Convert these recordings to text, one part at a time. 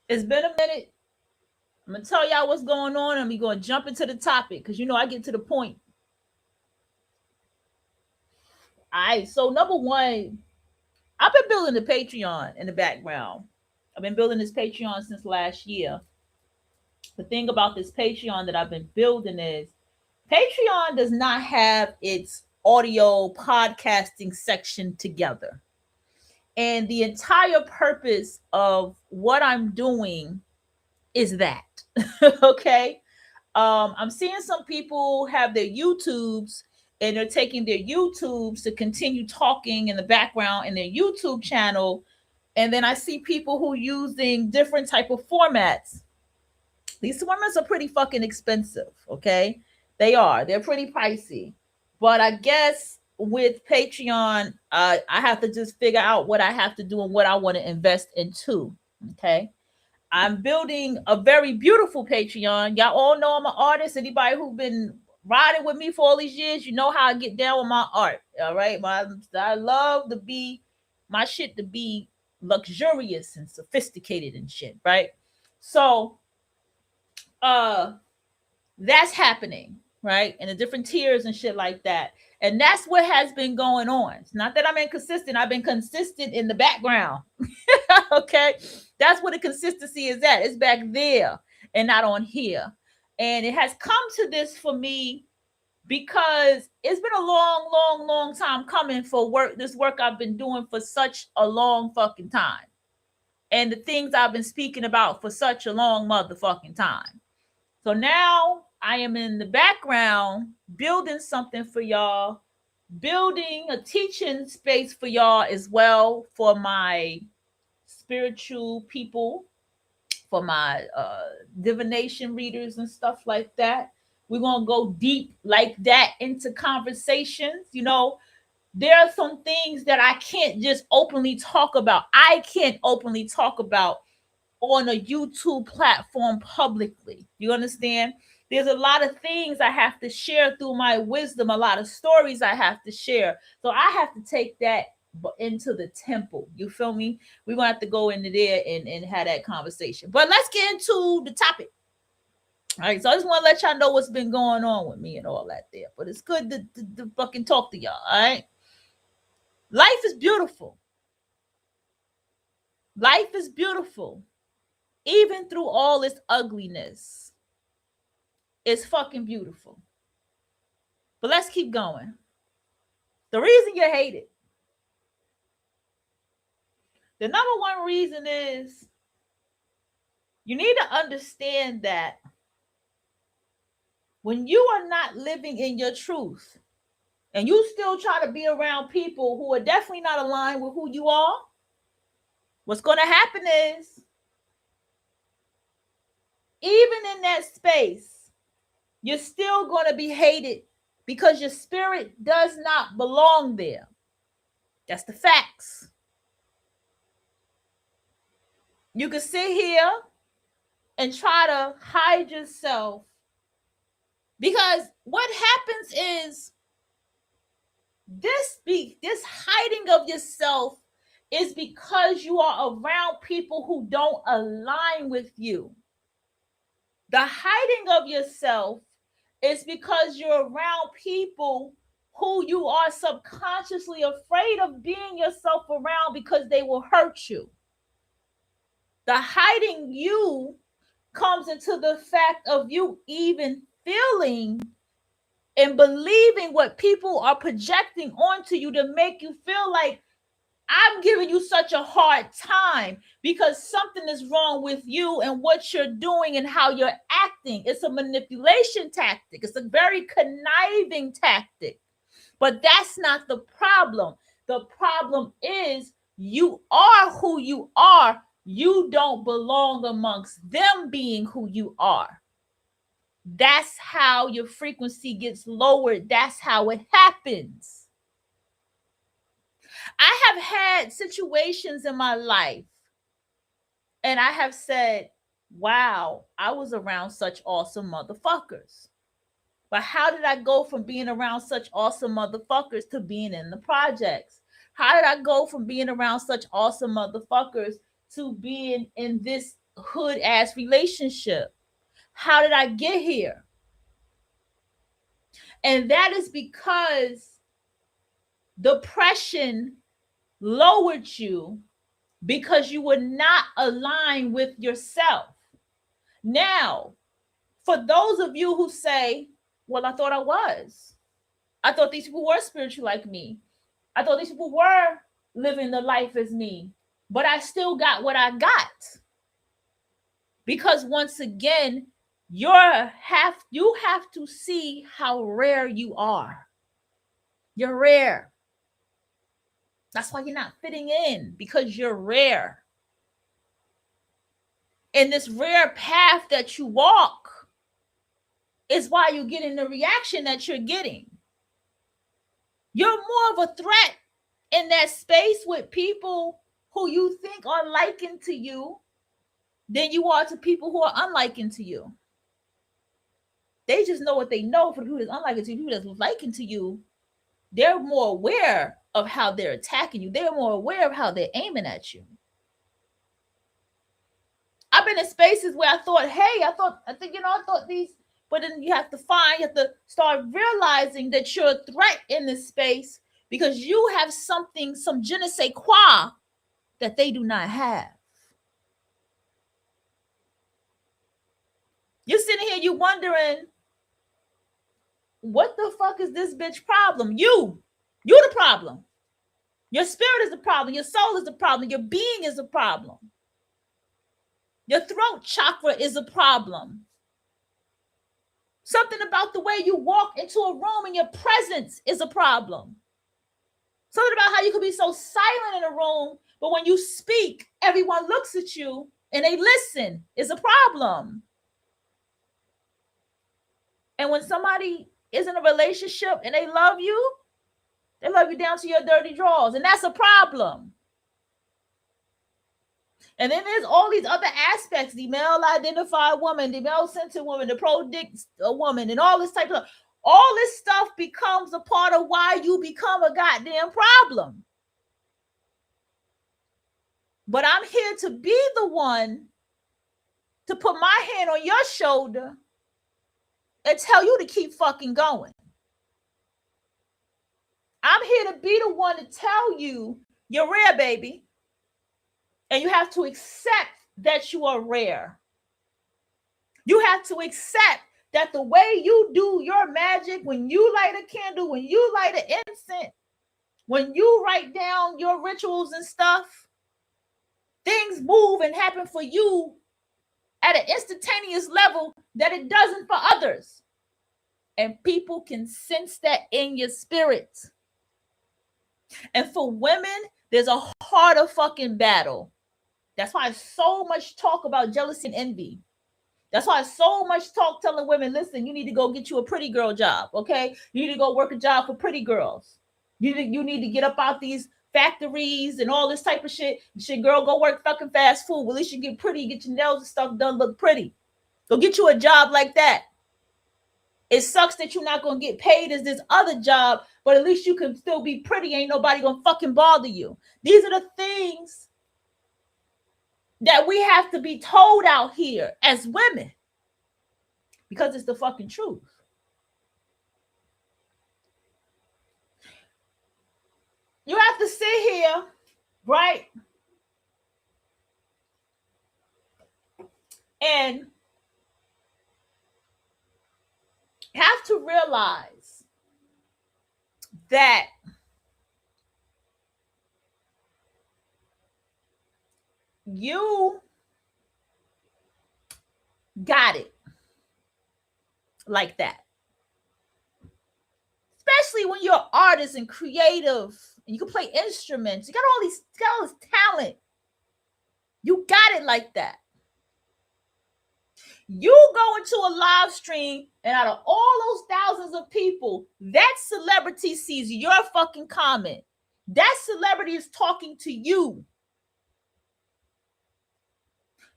It's been a minute. I'm gonna tell y'all what's going on, and we're gonna jump into the topic because I get to the point. All right. So number one, I've been building the Patreon in the background. I've been building this Patreon since last year. The thing about this Patreon that I've been building is Patreon does not have its audio podcasting section together. And the entire purpose of what I'm doing is that. Okay. I'm seeing some people have their YouTubes and they're taking their YouTubes to continue talking in the background in their YouTube channel. And then I see people who using different type of formats. These formats are pretty fucking expensive. Okay. They are. They're pretty pricey. But I guess with Patreon, I have to just figure out what I have to do and what I want to invest into. Okay. I'm building a very beautiful Patreon. Y'all all know I'm an artist. Anybody who's been riding with me for all these years, you know how I get down with my art. All right. I love to be my shit to be luxurious and sophisticated and shit. Right. So uh that's happening, right? And the different tiers and shit like that. And that's what has been going on. It's not that I'm inconsistent. I've been consistent in the background. Okay. That's where the consistency is at. It's back there and not on here. And it has come to this for me because it's been a long, long, long time coming for this work I've been doing for such a long fucking time. And the things I've been speaking about for such a long motherfucking time. So now I am in the background building something for y'all, building a teaching space for y'all as well for my spiritual people, for my divination readers and stuff like that. We're going to go deep like that into conversations. There are some things that I can't just openly talk about. I can't openly talk about on a YouTube platform publicly. You understand? There's a lot of things I have to share through my wisdom, a lot of stories I have to share. So I have to take that into the temple. You feel me? We're going to have to go into there and have that conversation. But let's get into the topic. All right, so I just want to let y'all know what's been going on with me and all that there. But it's good to fucking talk to y'all, all right? Life is beautiful. Life is beautiful. Even through all its ugliness, it's fucking beautiful. But let's keep going. The reason you hate it. The number one reason is you need to understand that when you are not living in your truth and you still try to be around people who are definitely not aligned with who you are, what's going to happen is even in that space, you're still going to be hated because your spirit does not belong there. That's the facts. You can sit here and try to hide yourself because what happens is this hiding of yourself is because you are around people who don't align with you. The hiding of yourself is because you're around people who you are subconsciously afraid of being yourself around because they will hurt you. The hiding you comes into the fact of you even feeling and believing what people are projecting onto you to make you feel like I'm giving you such a hard time because something is wrong with you and what you're doing and how you're acting. It's a manipulation tactic. It's a very conniving tactic. But that's not the problem. The problem is you are who you are. You don't belong amongst them being who you are. That's how your frequency gets lowered. That's how it happens. I have had situations in my life and I have said, wow, I was around such awesome motherfuckers. But how did I go from being around such awesome motherfuckers to being in the projects? How did I go from being around such awesome motherfuckers to being in this hood ass relationship? How did I get here? And that is because depression lowered you because you were not aligned with yourself. Now, for those of you who say, well, I thought I was. I thought these people were spiritual like me. I thought these people were living the life as me, but I still got what I got. Because once again, you have to see how rare you are. You're rare. That's why you're not fitting in, because you're rare. And this rare path that you walk is why you're getting the reaction that you're getting. You're more of a threat in that space with people who you think are likened to you than you are to people who are unlikened to you. They just know what they know. For who is unlikened to you, who doesn't likened to you, they're more aware of how they're attacking you. They're more aware of how they're aiming at you. I've been in spaces where I thought, hey, I thought these, but then you have to start realizing that you're a threat in this space because you have something, some je ne sais quoi that they do not have. You're sitting here, you wondering, what the fuck is this bitch problem? You the problem. Your spirit is the problem. Your soul is the problem. Your being is the problem. Your throat chakra is a problem. Something about the way you walk into a room and your presence is a problem. Something about how you could be so silent in a room, but when you speak, everyone looks at you and they listen is a problem. And when somebody is in a relationship and they love you down to your dirty drawers, and that's a problem. And then there's all these other aspects, the male-identified woman, the male-centered woman, the pro-dick woman, and all this type of stuff. All this stuff becomes a part of why you become a goddamn problem. But I'm here to be the one to put my hand on your shoulder and tell you to keep fucking going. I'm here to be the one to tell you you're rare, baby. And you have to accept that you are rare. You have to accept that the way you do your magic, when you light a candle, when you light an incense, when you write down your rituals and stuff, things move and happen for you at an instantaneous level that it doesn't for others. And people can sense that in your spirit. And for women, there's a harder fucking battle. That's why so much talk about jealousy and envy. That's why so much talk telling women, listen, you need to go get you a pretty girl job, okay? You need to go work a job for pretty girls. You need to get up out these factories and all this type of shit. Shit, girl, go work fucking fast food. Well, at least you get pretty, get your nails and stuff done, look pretty. Go get you a job like that. It sucks that you're not going to get paid as this other job, but at least you can still be pretty. Ain't nobody going to fucking bother you. These are the things that we have to be told out here as women, because it's the fucking truth. You have to sit here, right, and have to realize that you got it like that. Especially when you're an artist and creative and you can play instruments. You got all this talent. You got it like that. You go into a live stream and out of all those thousands of people, that celebrity sees your fucking comment. That celebrity is talking to you.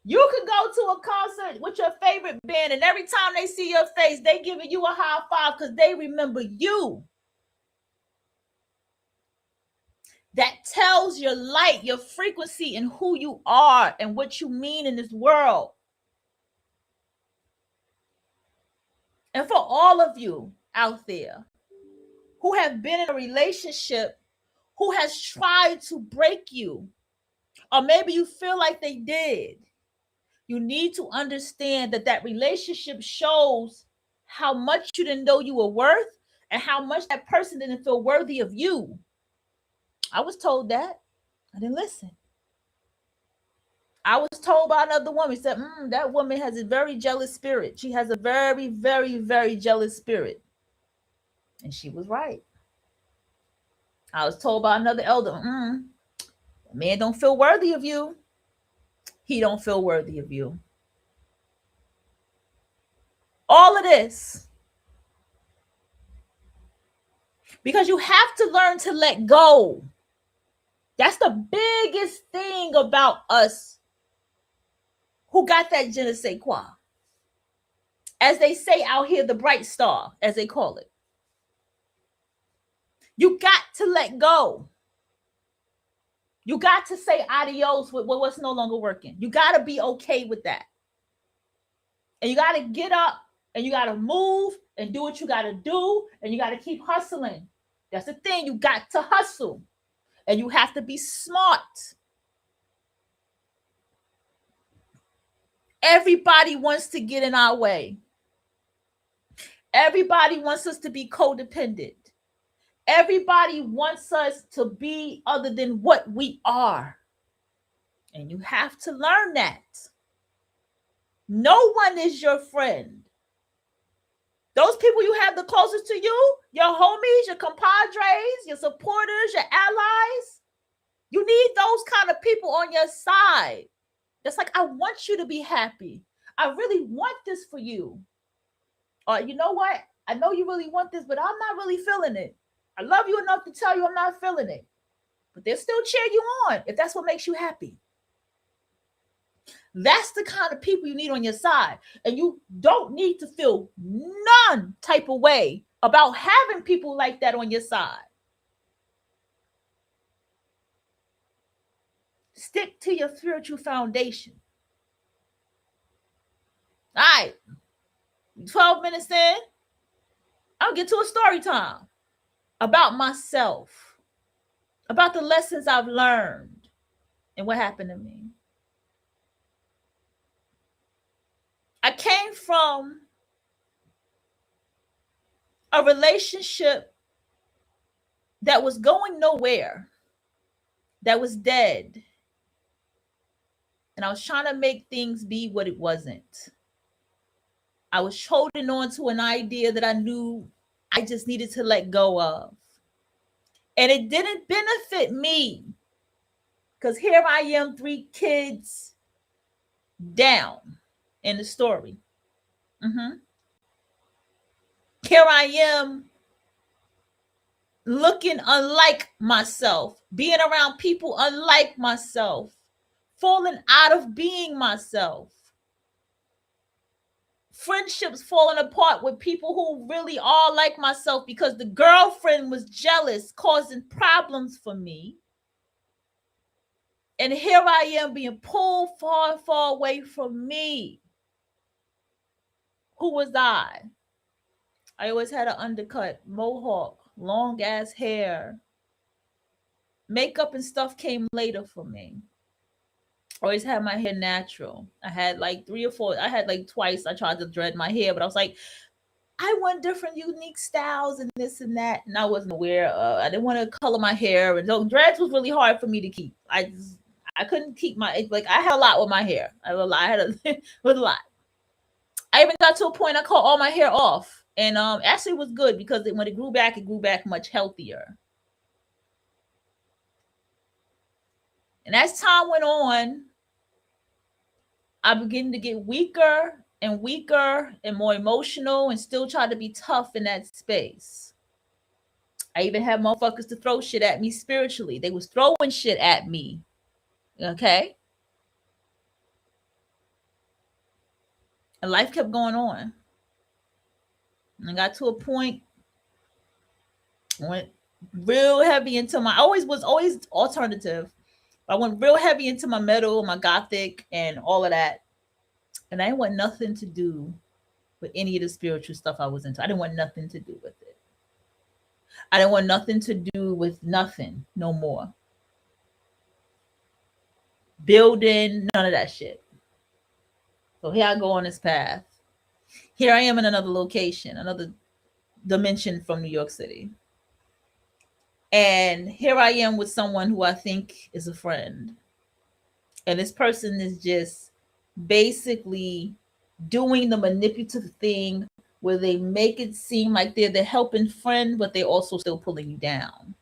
You can go to a concert with your favorite band, and every time they see your face, they giving you a high five because they remember you. that tells your light, your frequency, and who you are and what you mean in this world. And for all of you out there who have been in a relationship who has tried to break you, or maybe you feel like they did, you need to understand that that relationship shows how much you didn't know you were worth and how much that person didn't feel worthy of you. I was told that. I didn't listen. I was told by another woman, said, that woman has a very jealous spirit. She has a very, very, very jealous spirit. And she was right. I was told by another elder, man don't feel worthy of you. He don't feel worthy of you. All of this. Because you have to learn to let go. That's the biggest thing about us who got that je ne sais quoi. As they say out here, the bright star, as they call it. You got to let go. You got to say adios with what's no longer working. You got to be okay with that. And you got to get up and you got to move and do what you got to do. And you got to keep hustling. That's the thing. You got to hustle. And you have to be smart. Everybody wants to get in our way. Everybody wants us to be codependent. Everybody wants us to be other than what we are. And you have to learn that. No one is your friend. Those people you have the closest to you, your homies, your compadres, your supporters, your allies, you need those kind of people on your side. That's like, I want you to be happy. I really want this for you. Or you know what? I know you really want this, but I'm not really feeling it. I love you enough to tell you I'm not feeling it. But they'll still cheer you on if that's what makes you happy. That's the kind of people you need on your side. And you don't need to feel none type of way about having people like that on your side. Stick to your spiritual foundation. All right. 12 minutes in, I'll get to a story time about myself, about the lessons I've learned and what happened to me. I came from a relationship that was going nowhere, that was dead. And I was trying to make things be what it wasn't. I was holding on to an idea that I knew I just needed to let go of. And it didn't benefit me. Because here I am, 3 kids down in the story. Here I am looking unlike myself, being around people unlike myself, falling out of being myself. Friendships falling apart with people who really are like myself because the girlfriend was jealous, causing problems for me. And here I am being pulled far, far away from me. Who was I? I always had an undercut, mohawk, long ass hair. Makeup and stuff came later for me. Always had my hair natural. I had like 3 or 4. I had like twice I tried to dread my hair, but I was like, I want different unique styles and this and that. And I wasn't aware of, I didn't want to color my hair. And so dreads was really hard for me to keep. I couldn't keep my, like, I had a lot with my hair. I had a with a lot. I even got to a point I cut all my hair off. And actually it was good because when it grew back much healthier. And as time went on, I began to get weaker and weaker and more emotional and still try to be tough in that space. I even had motherfuckers to throw shit at me spiritually. They was throwing shit at me. Okay? And life kept going on. And I got to a point when real heavy into my, I always was always alternative. I went real heavy into my metal, my gothic, and all of that. And I didn't want nothing to do with any of the spiritual stuff I was into. I didn't want nothing to do with it. I didn't want nothing to do with nothing no more. Building, none of that shit. So here I go on this path. Here I am in another location, another dimension from New York City. And here I am with someone who I think is a friend. And this person is just basically doing the manipulative thing where they make it seem like they're the helping friend, but they're also still pulling you down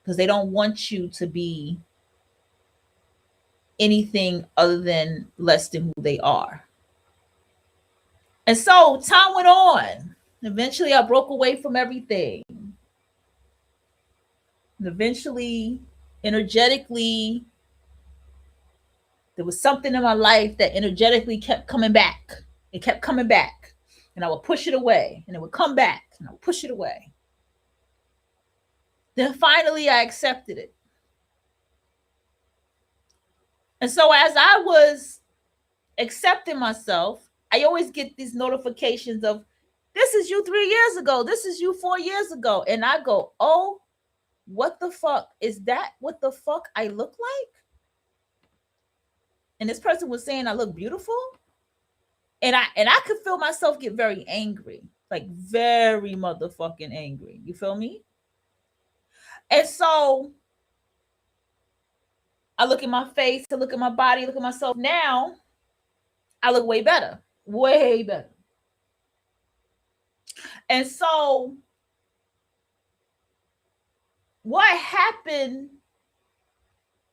because they don't want you to be anything other than less than who they are. And so time went on. Eventually, I broke away from everything. And eventually, energetically, there was something in my life that energetically kept coming back. It kept coming back. And I would push it away. And it would come back. And I would push it away. Then finally, I accepted it. And so as I was accepting myself, I always get these notifications of, this is you 3 years ago. This is you 4 years ago. And I go, oh, what the fuck? Is that what the fuck I look like? And this person was saying I look beautiful. And I could feel myself get very angry, like very motherfucking angry. You feel me? And so I look at my face, I look at my body, look at myself now. I look way better, way better. And so what happened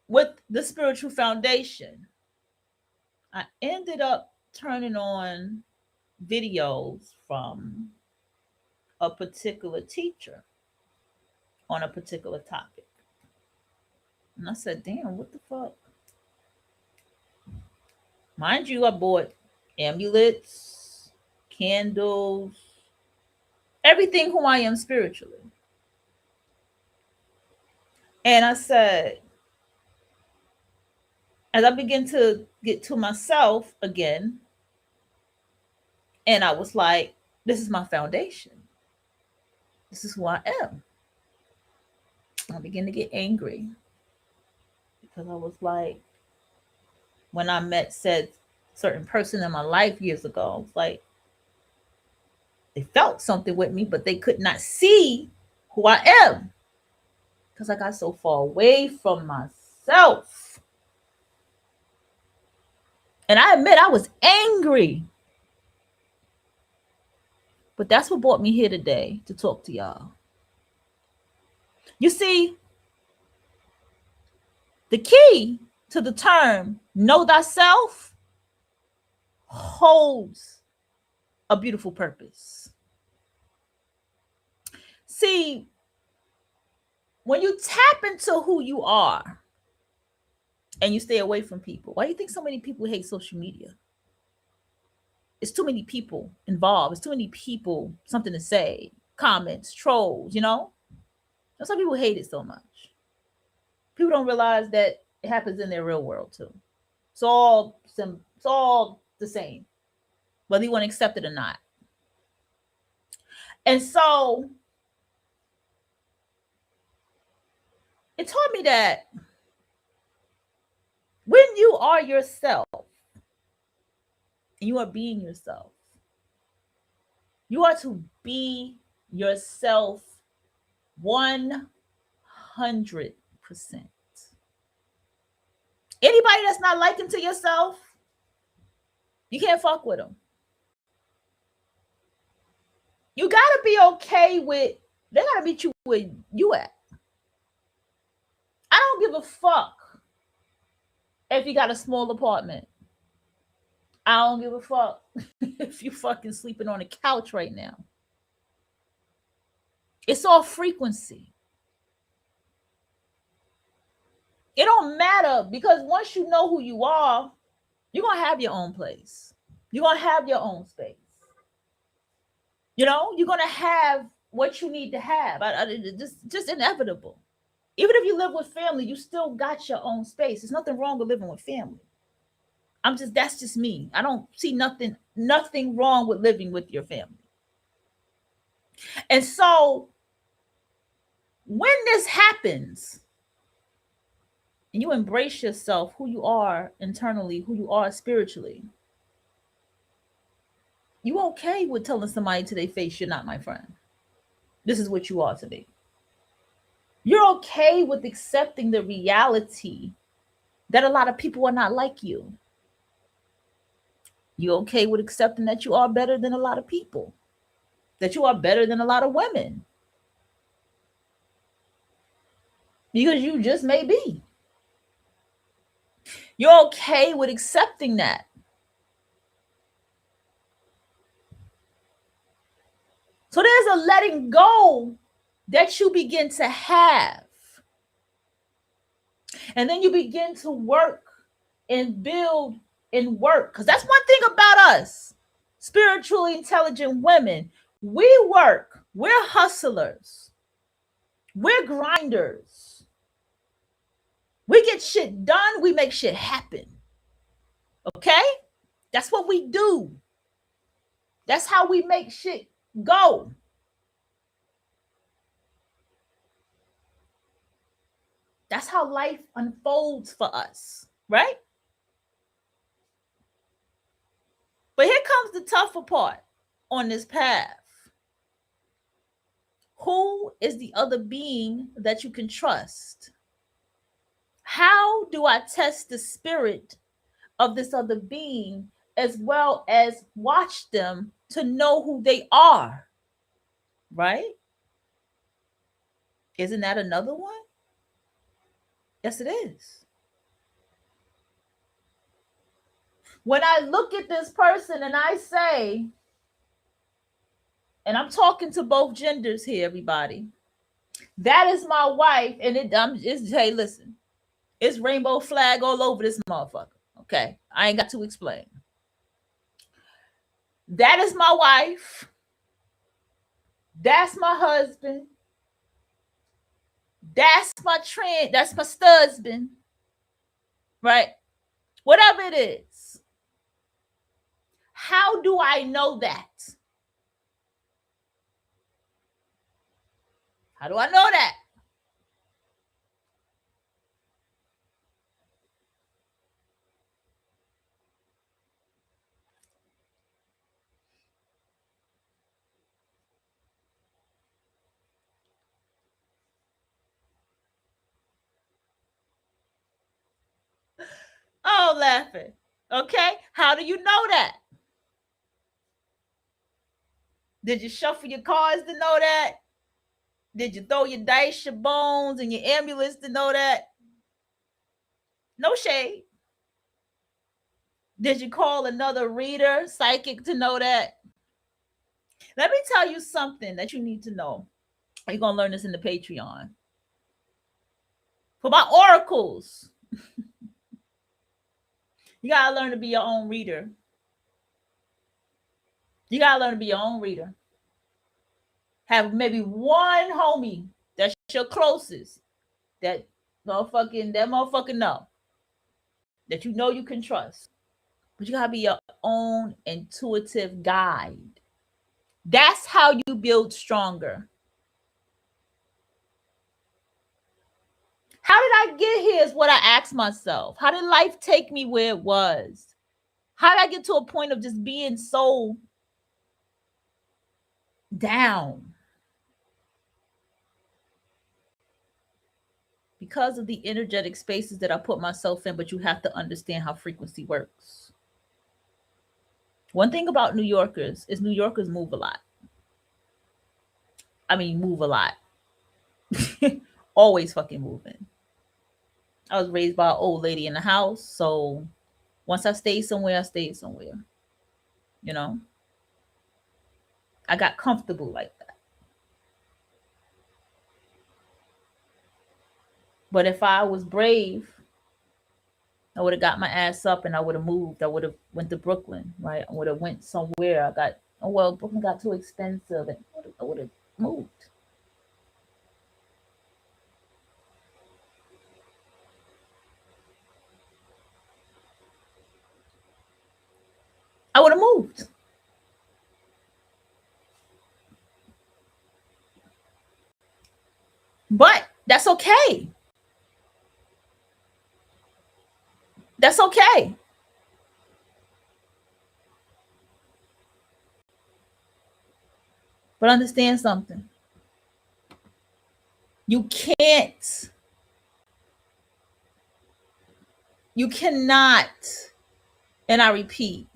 with the spiritual foundation? I ended up turning on videos from a particular teacher on a particular topic. And I said, damn, what the fuck? Mind you, I bought amulets, candles, everything who I am spiritually. And I said, as I begin to get to myself again, and I was like, this is my foundation. This is who I am. I began to get angry because I was like, when I met said certain person in my life years ago, I was like, they felt something with me, but they could not see who I am because I got so far away from myself. And I admit I was angry. But that's what brought me here today to talk to y'all. You see, the key to the term know thyself holds a beautiful purpose. See, when you tap into who you are and you stay away from people, why do you think so many people hate social media? It's too many people involved. It's too many people, something to say, comments, trolls, you know? And some people hate it so much. People don't realize that it happens in their real world too. It's all the same, whether you want to accept it or not. And so it taught me that when you are yourself and you are being yourself, you are to be yourself 100%. Anybody that's not liking to yourself, you can't fuck with them. You gotta be okay with, they gotta meet you where you at. I don't give a fuck if you got a small apartment. I don't give a fuck if you fucking sleeping on a couch right now. It's all frequency. It don't matter because once you know who you are, you're going to have your own place. You're going to have your own space. You know, you're going to have what you need to have. Just inevitable. Even if you live with family, you still got your own space. There's nothing wrong with living with family. That's just me. I don't see nothing wrong with living with your family. And so when this happens and you embrace yourself, who you are internally, who you are spiritually, you okay with telling somebody to their face, you're not my friend. This is what you are to me. You're okay with accepting the reality that a lot of people are not like you. You're okay with accepting that you are better than a lot of people, that you are better than a lot of women. Because you just may be. You're okay with accepting that. So there's a letting go that you begin to have. And then you begin to work and build and work. Because that's one thing about us, spiritually intelligent women. We work. We're hustlers. We're grinders. We get shit done. We make shit happen. Okay? That's what we do. That's how we make shit go. That's how life unfolds for us, right? But here comes the tougher part on this path. Who is the other being that you can trust? How do I test the spirit of this other being as well as watch them to know who they are? Right? Isn't that another one? Yes, it is. When I look at this person and I say, and I'm talking to both genders here, everybody, that is my wife, and hey, listen, it's rainbow flag all over this motherfucker. Okay, I ain't got to explain. That is my wife. That's my husband. That's my studhusband. Right? Whatever it is. How do I know that? How do I know that? Oh, laughing. Okay. How do you know that? Did you shuffle your cards to know that? Did you throw your dice, your bones, and your ambulance to know that? No shade. Did you call another reader, psychic, to know that? Let me tell you something that you need to know. You're going to learn this in the Patreon. For my oracles, you got to learn to be your own reader. You got to learn to be your own reader. Have maybe one homie that's your closest that motherfucker know that you know you can trust. But you got to be your own intuitive guide. That's how you build stronger. How did I get here is what I asked myself. How did life take me where it was? How did I get to a point of just being so down? Because of the energetic spaces that I put myself in, but you have to understand how frequency works. One thing about New Yorkers is New Yorkers move a lot. I mean, move a lot. Always fucking moving. I was raised by an old lady in the house, so once I stayed somewhere, I stayed somewhere. You know? I got comfortable like that. But if I was brave, I would have got my ass up and I would have moved. I would have went to Brooklyn, right? I would have went somewhere. Brooklyn got too expensive. And I would have moved. I would have moved. But that's okay. That's okay. But understand something. You can't, you cannot, and I repeat,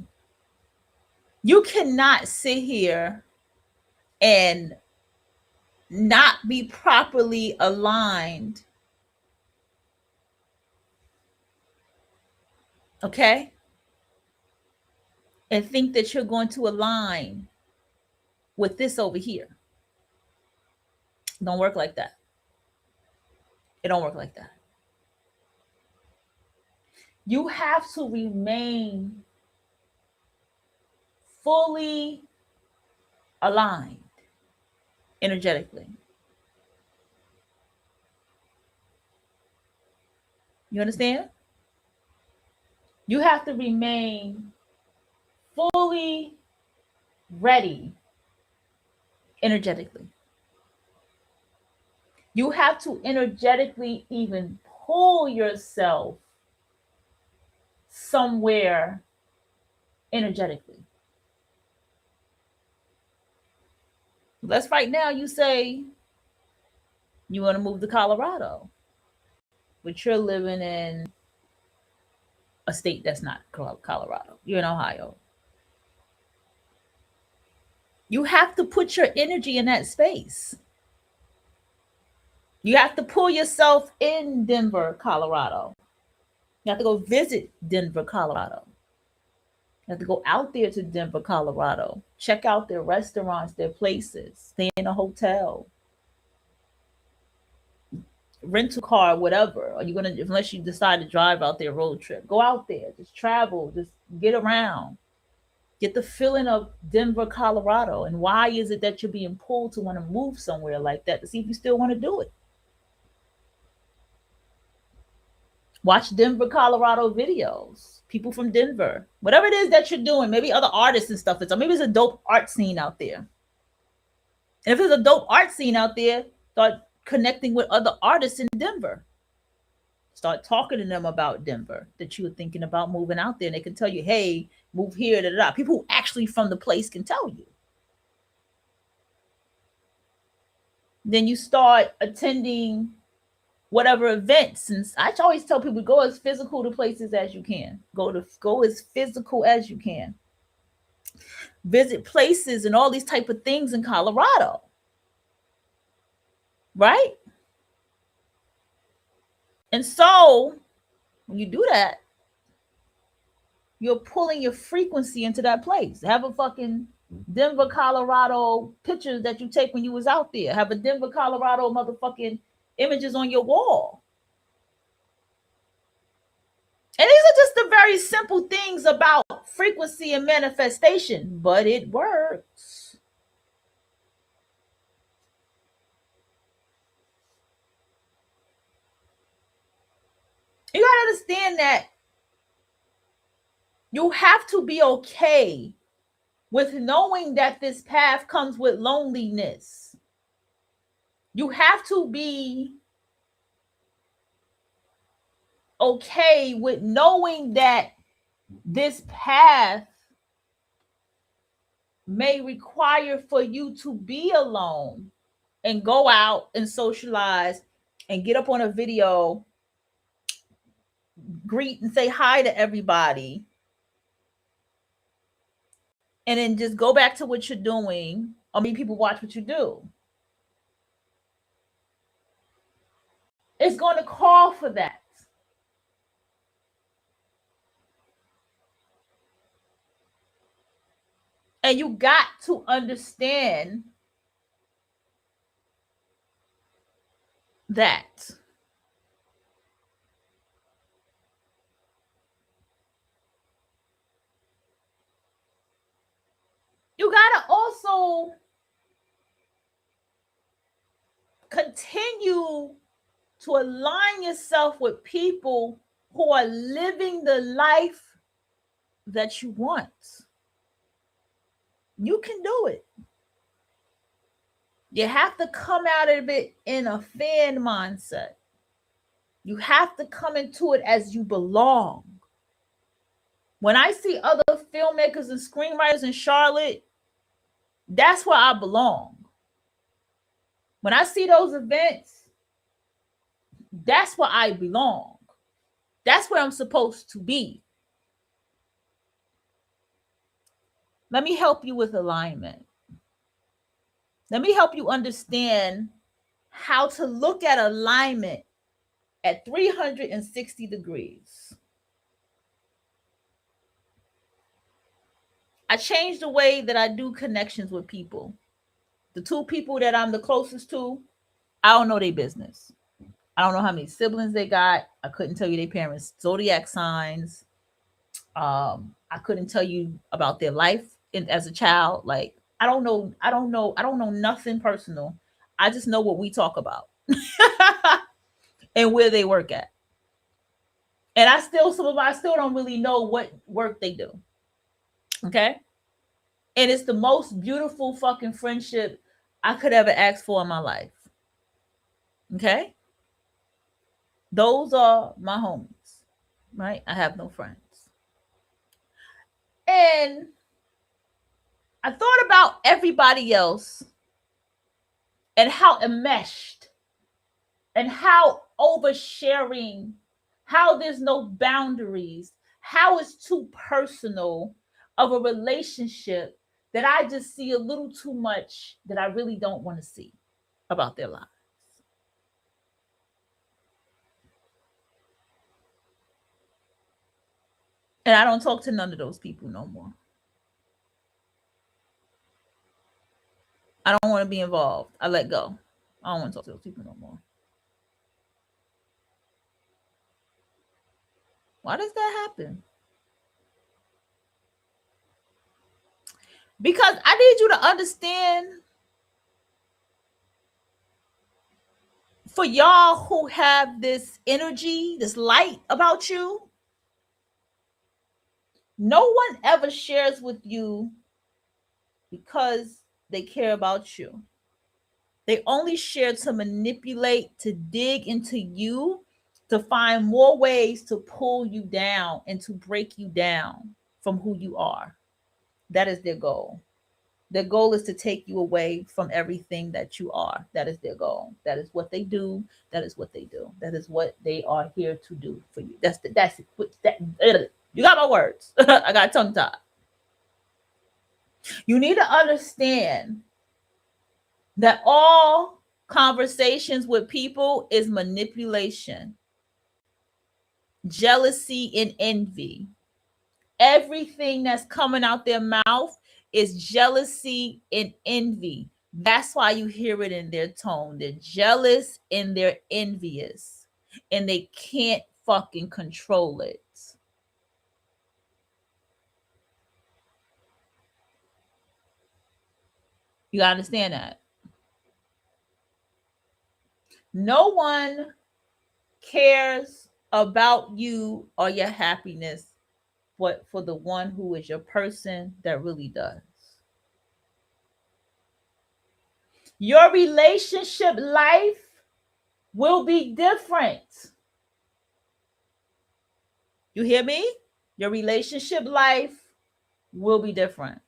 you cannot sit here and not be properly aligned, okay? And think that you're going to align with this over here. It don't work like that. It don't work like that. You have to remain fully aligned energetically. You understand? You have to remain fully ready energetically. You have to energetically even pull yourself somewhere energetically. Let's right now you say you want to move to Colorado, but you're living in a state that's not Colorado. You're in Ohio. You have to put your energy in that space. You have to pull yourself in Denver, Colorado. You have to go visit Denver, Colorado. You have to go out there to Denver, Colorado. Check out their restaurants, their places. Stay in a hotel. Rent a car, whatever. Are you gonna, unless you decide to drive out there road trip, go out there, just travel, just get around. Get the feeling of Denver, Colorado. And why is it that you're being pulled to want to move somewhere like that to see if you still want to do it? Watch Denver, Colorado videos. People from Denver. Whatever it is that you're doing, maybe other artists and stuff. Maybe it's a dope art scene out there. And if there's a dope art scene out there, start connecting with other artists in Denver. Start talking to them about Denver, that you were thinking about moving out there. And they can tell you, hey, move here, da, da, da. People who actually from the place can tell you. Then you start attending whatever events. And I always tell people, go as physical to places as you can. Go as physical as you can. Visit places and all these type of things in Colorado. Right? And so when you do that, you're pulling your frequency into that place. Have a fucking Denver, Colorado pictures that you take when you was out there. Have a Denver, Colorado motherfucking images on your wall. And these are just the very simple things about frequency and manifestation, but it works. You got to understand that you have to be okay with knowing that this path comes with loneliness. You have to be okay with knowing that this path may require for you to be alone and go out and socialize and get up on a video, greet and say hi to everybody, and then just go back to what you're doing, or maybe people watch what you do. It's going to call for that. And you got to understand that. You got to also continue to align yourself with people who are living the life that you want. You can do it. You have to come out of it in a fan mindset. You have to come into it as you belong. When I see other filmmakers and screenwriters in Charlotte, that's where I belong. When I see those events, that's where I belong. That's where I'm supposed to be. Let me help you with alignment. Let me help you understand how to look at alignment at 360 degrees. I changed the way that I do connections with people. The two people that I'm the closest to, I don't know their business. I don't know how many siblings they got. I couldn't tell you their parents' zodiac signs. I couldn't tell you about their life as a child. Like, I don't know nothing personal. I just know what we talk about and where they work at. And I still don't really know what work they do. Okay. And it's the most beautiful fucking friendship I could ever ask for in my life. Okay. Those are my homies, right? I have no friends. And I thought about everybody else and how enmeshed and how oversharing, how there's no boundaries, how it's too personal of a relationship that I just see a little too much that I really don't want to see about their lives. And I don't talk to none of those people no more. I don't want to be involved. I let go. I don't want to talk to those people no more. Why does that happen? Because I need you to understand, for y'all who have this energy, this light about you, no one ever shares with you because they care about you. They only share to manipulate, to dig into you, to find more ways to pull you down and to break you down from who you are. That is their goal. Their goal is to take you away from everything that you are. That is their goal. That is what they do. That is what they do. That is what they are here to do for you. That's it. You got my words. I got tongue tied. You need to understand that all conversations with people is manipulation, jealousy, and envy. Everything that's coming out their mouth is jealousy and envy. That's why you hear it in their tone. They're jealous and they're envious, and they can't fucking control it. You understand that? No one cares about you or your happiness, but for the one who is your person that really does. Your relationship life will be different. You hear me? Your relationship life will be different.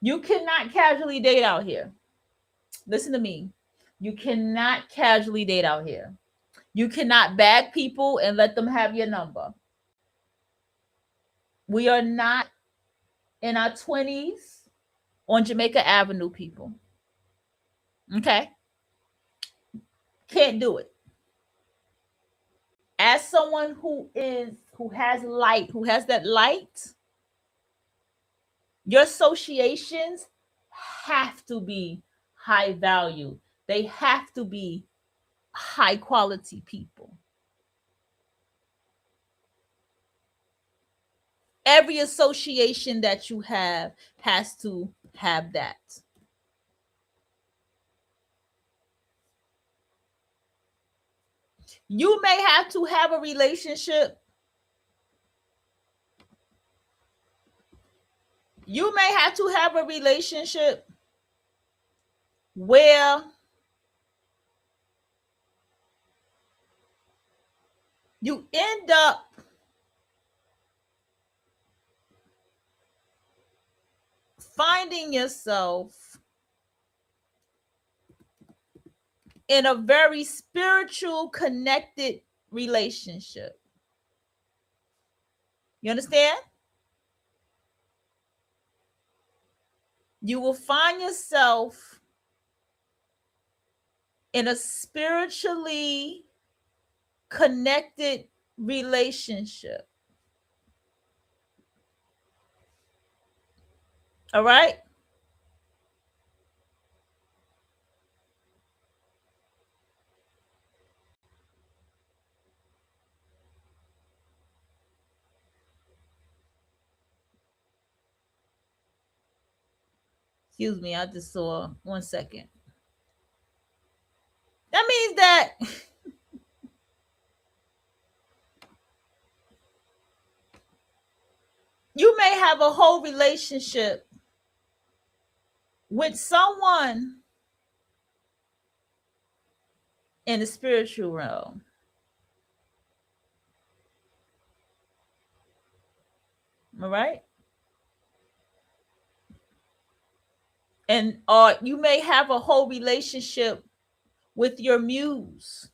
You cannot casually date out here. Listen to me. You cannot casually date out here. You cannot bag people and let them have your number. We are not in our 20s on Jamaica Avenue, people. Okay? Can't do it. As someone who has light, who has that light, your associations have to be high value. They have to be high quality people. Every association that you have has to have that. You may have to have a relationship. You may have to have a relationship where you end up finding yourself in a very spiritual, connected relationship. You understand? You will find yourself in a spiritually connected relationship. All right? Excuse me, I just saw 1 second. That means that you may have a whole relationship with someone in the spiritual realm. All right? And or you may have a whole relationship with your muse.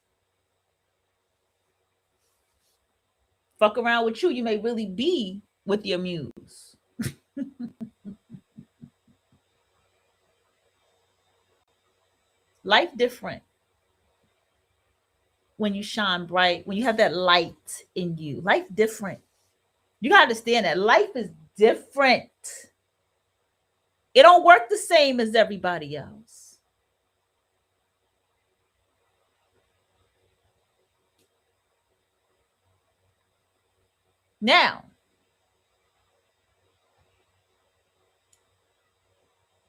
Fuck around with you, you may really be with your muse. Life different when you shine bright, when you have that light in you. Life different. You gotta understand that life is different. It don't work the same as everybody else. Now,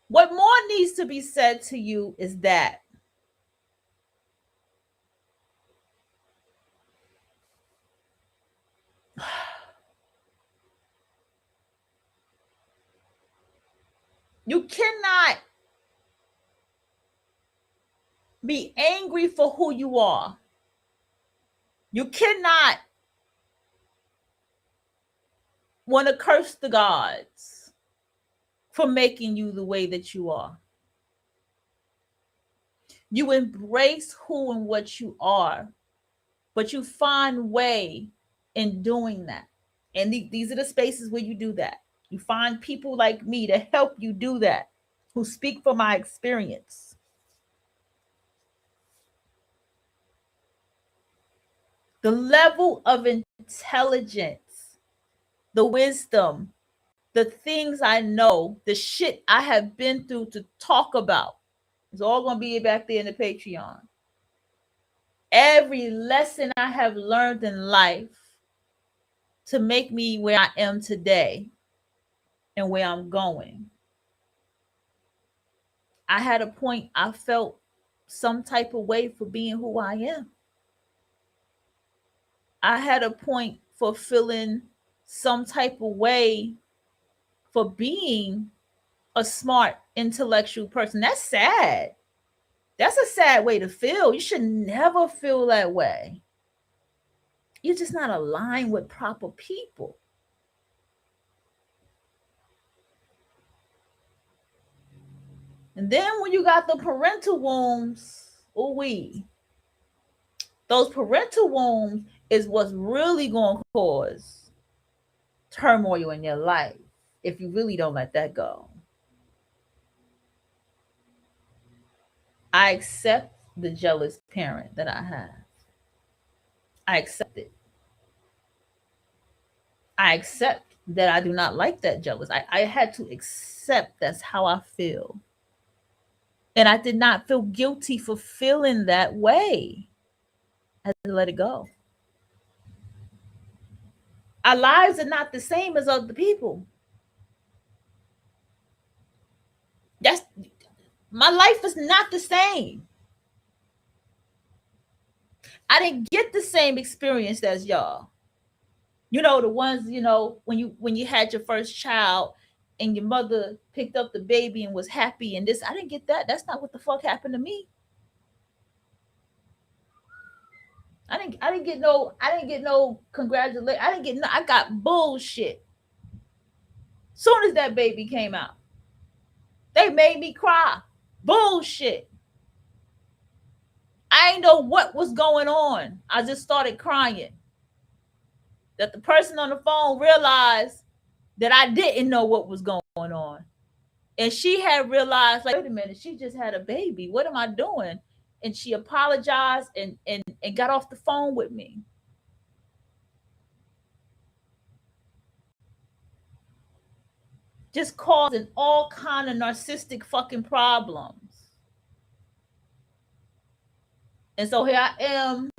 what more needs to be said to you is that you cannot be angry for who you are. You cannot want to curse the gods for making you the way that you are. You embrace who and what you are, but you find way in doing that. And these are the spaces where you do that. You find people like me to help you do that, who speak from my experience. The level of intelligence, the wisdom, the things I know, the shit I have been through to talk about, it's all going to be back there in the Patreon. Every lesson I have learned in life to make me where I am today and where I'm going. I had a point I felt some type of way for being who I am. I had a point for feeling some type of way for being a smart, intellectual person. That's sad. That's a sad way to feel. You should never feel that way. You're just not aligned with proper people. And then when you got the parental wounds, those parental wounds is what's really going to cause turmoil in your life if you really don't let that go. I accept the jealous parent that I have. I accept it. I accept that I do not like that jealous. I had to accept that's how I feel. And I did not feel guilty for feeling that way. I had to let it go. Our lives are not the same as other people. That's my life is not the same. I didn't get the same experience as y'all. The ones, when you had your first child and your mother picked up the baby and was happy and this, I didn't get that. That's not what the fuck happened to me. I didn't get no congratulations. I got bullshit. Soon as that baby came out, they made me cry. Bullshit. I didn't know what was going on. I just started crying. That the person on the phone realized that I didn't know what was going on. And she had realized, like, wait a minute, she just had a baby. What am I doing? And she apologized and got off the phone with me. Just causing all kind of narcissistic fucking problems. And so here I am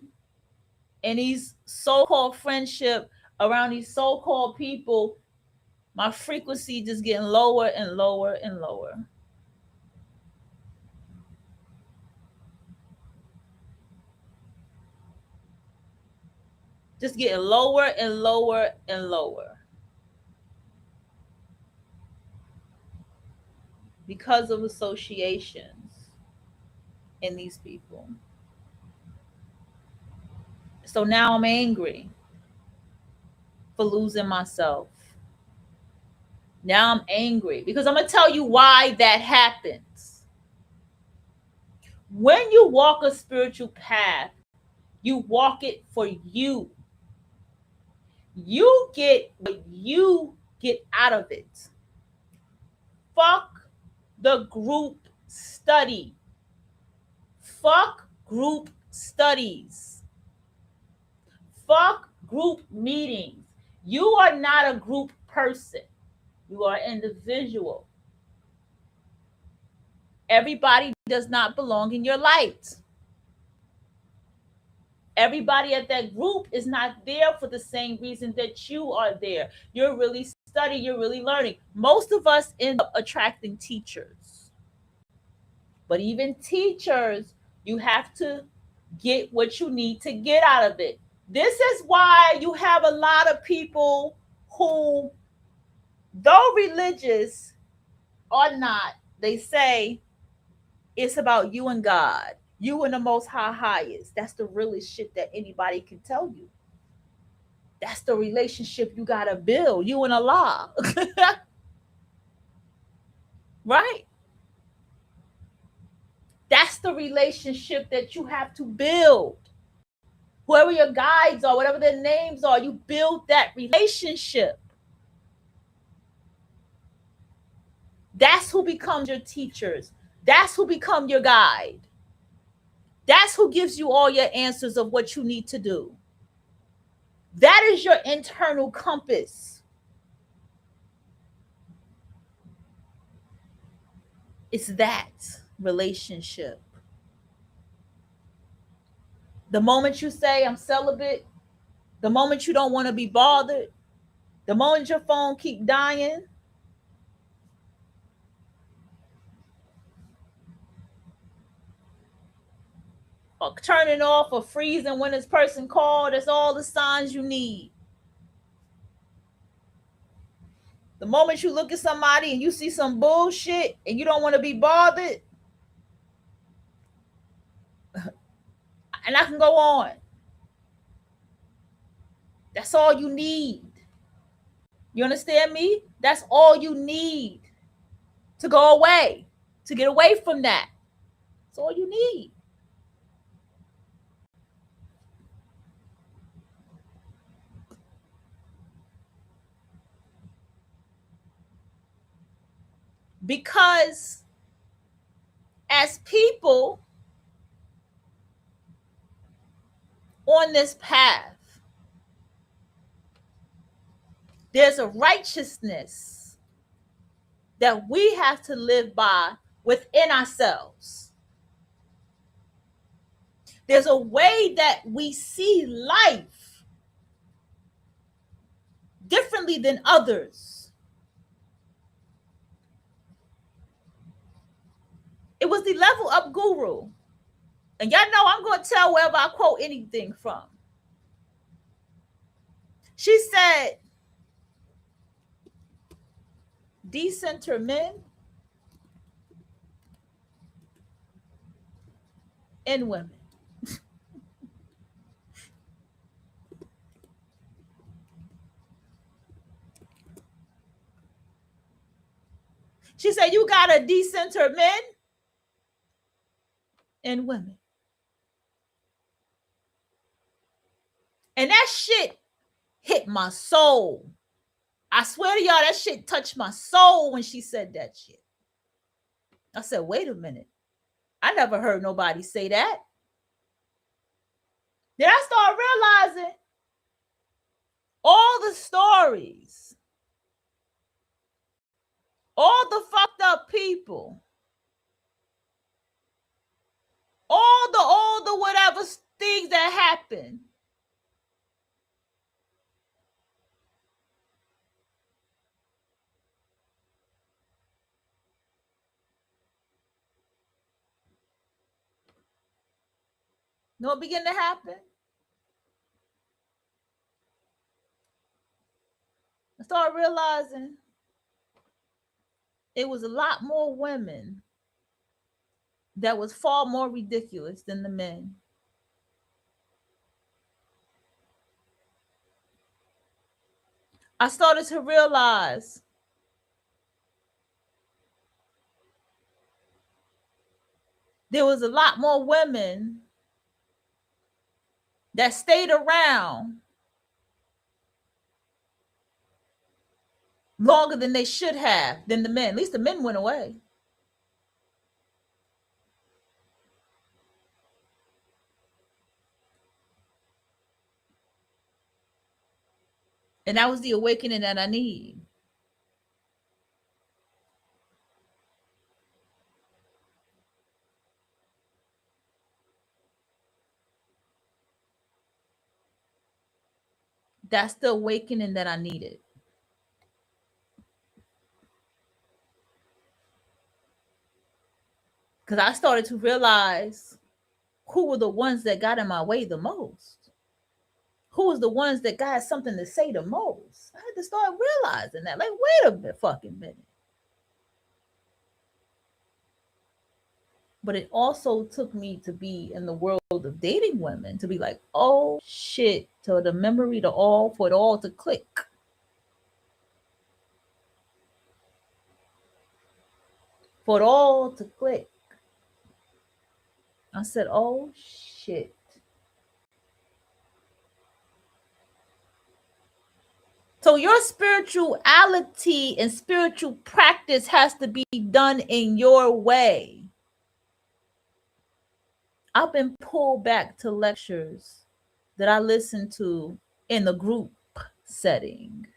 in these so-called friendship around these so-called people, my frequency just getting lower and lower and lower. Just getting lower and lower and lower. Because of associations in these people. So now I'm angry for losing myself. Now I'm angry because I'm going to tell you why that happens. When you walk a spiritual path, you walk it for you. You get what you get out of it. Fuck the group study. Fuck group studies. Fuck group meetings. You are not a group person. You are an individual. Everybody does not belong in your light. Everybody at that group is not there for the same reason that you are there. You're really studying, you're really learning. Most of us end up attracting teachers. But even teachers, you have to get what you need to get out of it. This is why you have a lot of people who, though religious or not, they say it's about you and God. You and the most high highest. That's the realest shit that anybody can tell you. That's the relationship you gotta build, you and Allah. Right? That's the relationship that you have to build. Whoever your guides are, whatever their names are, you build that relationship. That's who becomes your teachers. That's who become your guide. That's who gives you all your answers of what you need to do. That is your internal compass. It's that relationship. The moment you say I'm celibate, the moment you don't want to be bothered, the moment your phone keep dying, or turning off or freezing when this person called, that's all the signs you need. The moment you look at somebody and you see some bullshit and you don't want to be bothered, and I can go on. That's all you need. You understand me? That's all you need to go away, to get away from that. That's all you need. Because as people on this path, there's a righteousness that we have to live by within ourselves. There's a way that we see life differently than others. It was the level up guru And y'all know I'm going to tell wherever I quote anything from. She said, decenter men and women. She said, you got to decenter men and women. And that shit hit my soul. I swear to y'all, that shit touched my soul when she said that shit. I said, wait a minute. I never heard nobody say that. Then I started realizing all the stories, all the fucked up people, all the whatever things that happen. You know what began to happen? I started realizing it was a lot more women that was far more ridiculous than the men. I started to realize there was a lot more women that stayed around longer than they should have than the men. At least the men went away. And that was the awakening that I need. That's the awakening that I needed. Because I started to realize who were the ones that got in my way the most. Who was the ones that got something to say the most? I had to start realizing that. Like, wait a fucking minute. But it also took me to be in the world of dating women to be like, oh shit, to the memory to all, for it all to click. For it all to click. I said, oh shit. So your spirituality and spiritual practice has to be done in your way. I've been pulled back to lectures that I listened to in the group setting.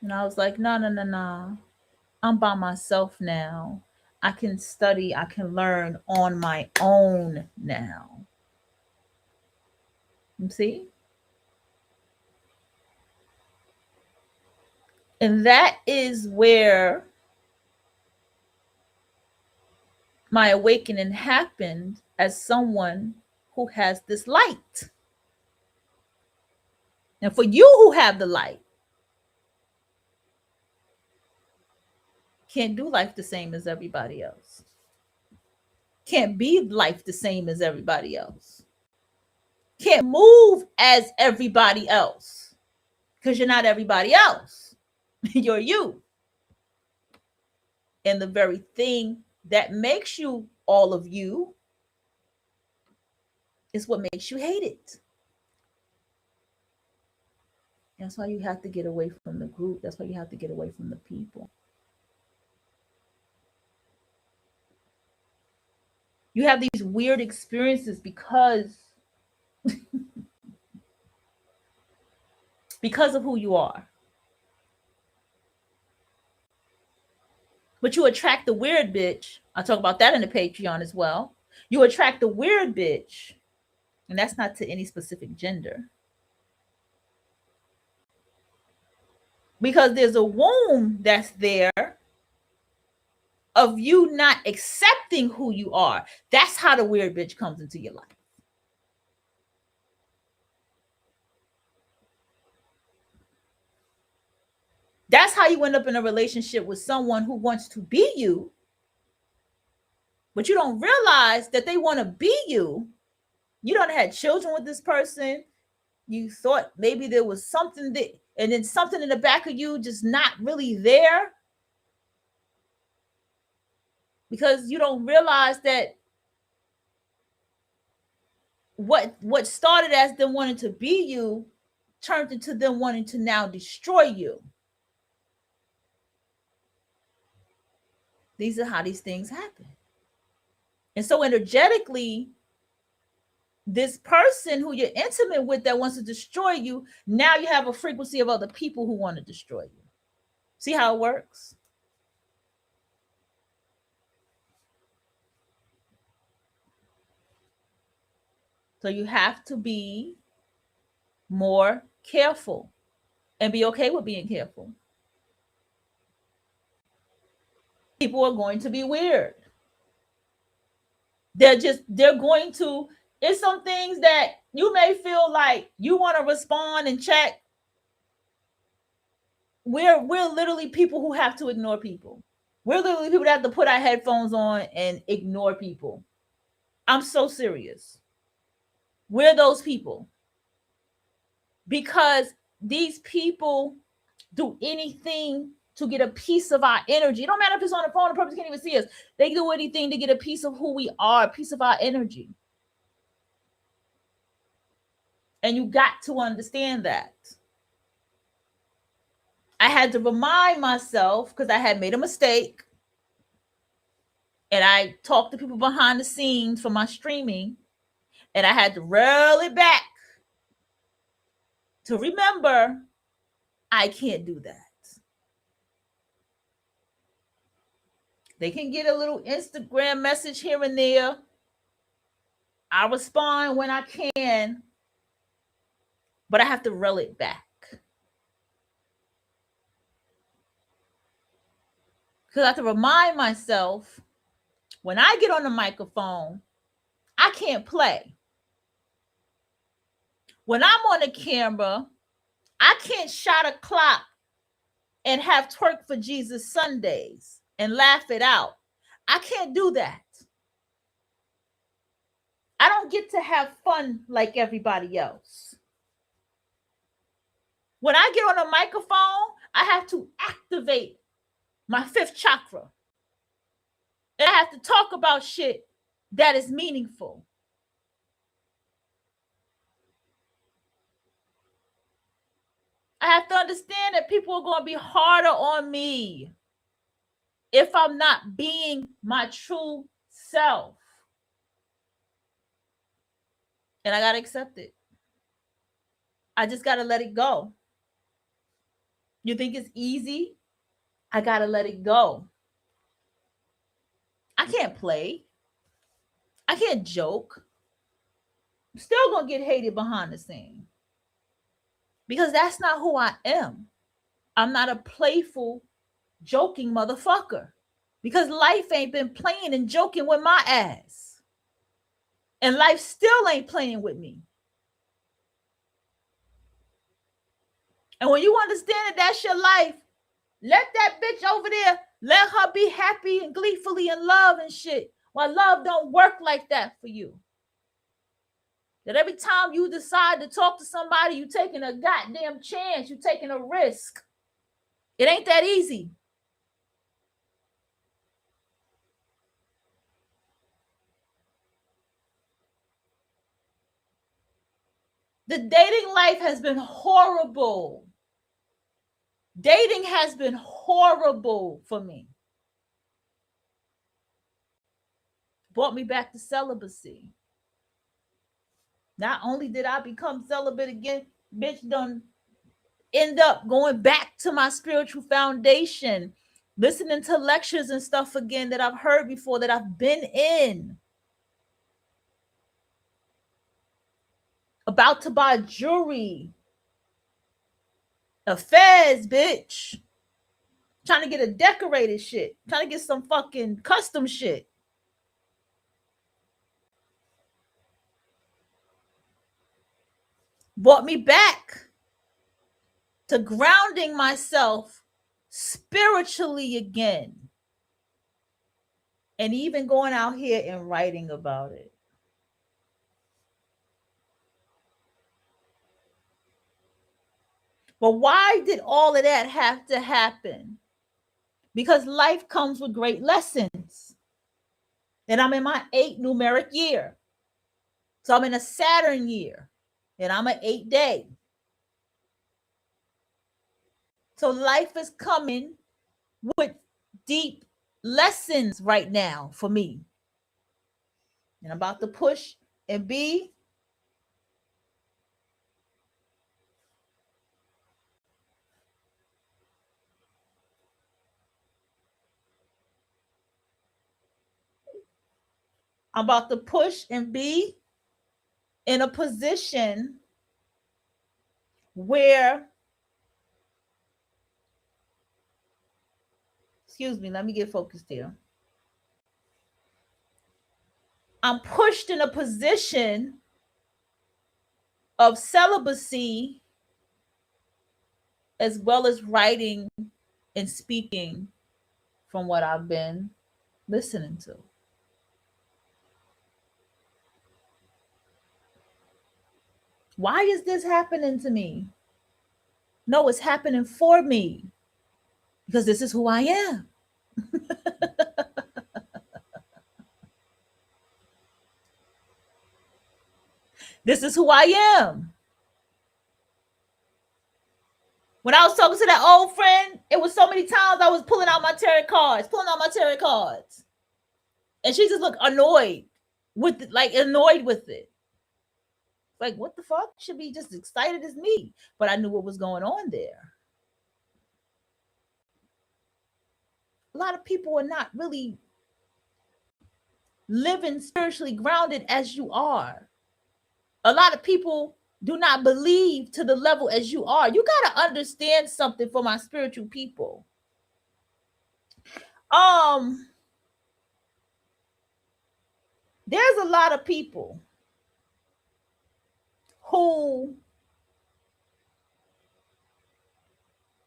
And I was like, no. I'm by myself now. I can study, I can learn on my own now. You see? And that is where my awakening happened as someone who has this light. And for you who have the light, can't do life the same as everybody else. Can't be life the same as everybody else. Can't move as everybody else because you're not everybody else. You're you. And the very thing that makes you all of you is what makes you hate it. That's why you have to get away from the group. That's why you have to get away from the people. You have these weird experiences because of who you are. But you attract the weird bitch. I'll talk about that in the Patreon as well. You attract the weird bitch, and that's not to any specific gender. Because there's a womb that's there of you not accepting who you are. That's how the weird bitch comes into your life. That's how you end up in a relationship with someone who wants to be you, but you don't realize that they want to be you. You don't have children with this person. You thought maybe there was something that, and then something in the back of you just not really there, because you don't realize that what started as them wanting to be you turned into them wanting to now destroy you. These are how these things happen. And so energetically, this person who you're intimate with that wants to destroy you, now you have a frequency of other people who want to destroy you. See how it works? So you have to be more careful and be okay with being careful. People are going to be weird. They're going to, it's some things that you may feel like you want to respond and check. We're literally people who have to ignore people. We're literally people that have to put our headphones on and ignore people. I'm so serious. We're those people. Because these people do anything to get a piece of our energy. It don't matter if it's on the phone, the person can't even see us. They do anything to get a piece of who we are, a piece of our energy. And you got to understand that. I had to remind myself, because I had made a mistake, and I talked to people behind the scenes for my streaming, and I had to reel it back to remember I can't do that. They can get a little Instagram message here and there. I respond when I can, but I have to reel it back. Because I have to remind myself, when I get on the microphone, I can't play. When I'm on the camera, I can't shot a clock and have Twerk for Jesus Sundays and laugh it out. I can't do that. I don't get to have fun like everybody else. When I get on a microphone, I have to activate my fifth chakra. And I have to talk about shit that is meaningful. I have to understand that people are going to be harder on me if I'm not being my true self. And I got to accept it. I just got to let it go. You think it's easy? I got to let it go. I can't play. I can't joke. I'm still going to get hated behind the scene. Because that's not who I am. I'm not a playful, joking motherfucker. Because life ain't been playing and joking with my ass. And life still ain't playing with me. And when you understand that that's your life, let that bitch over there, let her be happy and gleefully in love and shit. While love don't work like that for you. That every time you decide to talk to somebody, you're taking a goddamn chance. You're taking a risk. It ain't that easy. The dating life has been horrible. Dating has been horrible for me. Brought me back to celibacy. Not only did I become celibate again, bitch done end up going back to my spiritual foundation, listening to lectures and stuff again that I've heard before, that I've been in. About to buy jewelry. Affairs, bitch. Trying to get a decorated shit. Trying to get some fucking custom shit. Brought me back to grounding myself spiritually again. And even going out here and writing about it. But why did all of that have to happen? Because life comes with great lessons. And I'm in my 8 numeric year. So I'm in a Saturn year. And I'm an 8-day. So life is coming with deep lessons right now for me. And I'm about to push and be I'm about to push and be in a position where, excuse me, let me get focused here. I'm pushed in a position of celibacy as well as writing and speaking from what I've been listening to. Why is this happening to me? No, it's happening for me because this is who I am. This is who I am. When I was talking to that old friend, it was so many times I was pulling out my tarot cards. And she just looked annoyed with it, like annoyed with it. Like, what the fuck? Should be just excited as me. But I knew what was going on there. A lot of people are not really living spiritually grounded as you are. A lot of people do not believe to the level as you are. You got to understand something for my spiritual people. There's a lot of people who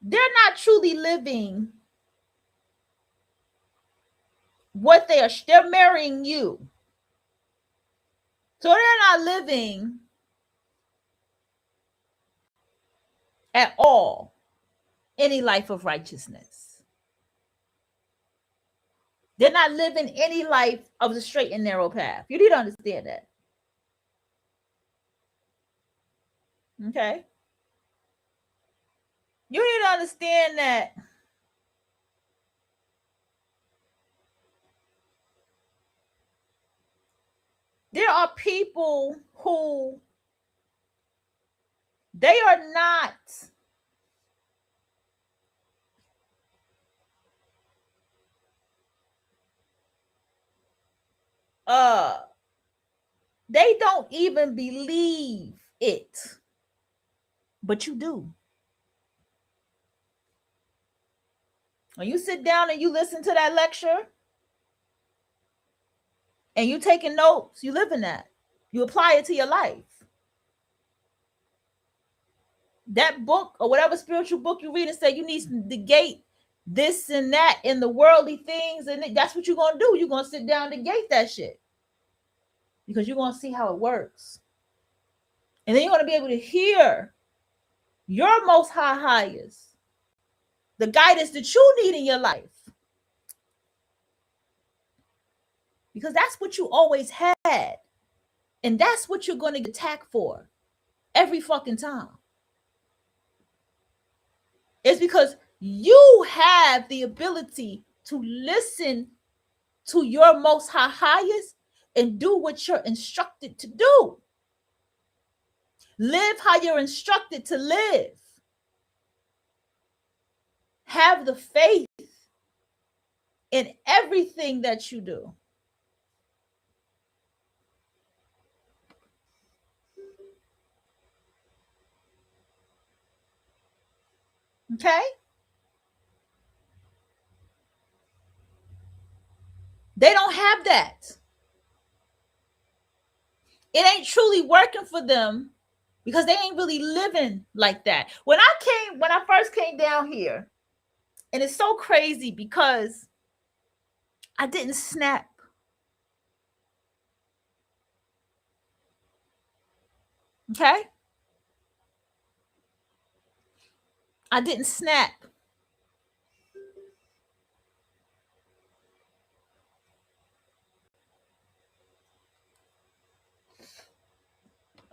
they're not truly living what they're marrying you. So they're not living at all any life of righteousness. They're not living any life of the straight and narrow path. You need to understand that. Okay? You need to understand that there are people who they are not they don't even believe it, but you do. When you sit down and you listen to that lecture and you taking notes, you live in that. You apply it to your life. That book or whatever spiritual book you read and say you need to negate this and that in the worldly things, and that's what you're going to do. You're going to sit down and negate that shit because you're going to see how it works. And then you're going to be able to hear your most highest, the guidance that you need in your life. Because that's what you always had. And that's what you're going to get attacked for every fucking time. It's because you have the ability to listen to your most highest and do what you're instructed to do. Live how you're instructed to live. Have the faith in everything that you do. Okay? They don't have that. It ain't truly working for them because they ain't really living like that. When I first came down here, and it's so crazy because I didn't snap. Okay? I didn't snap.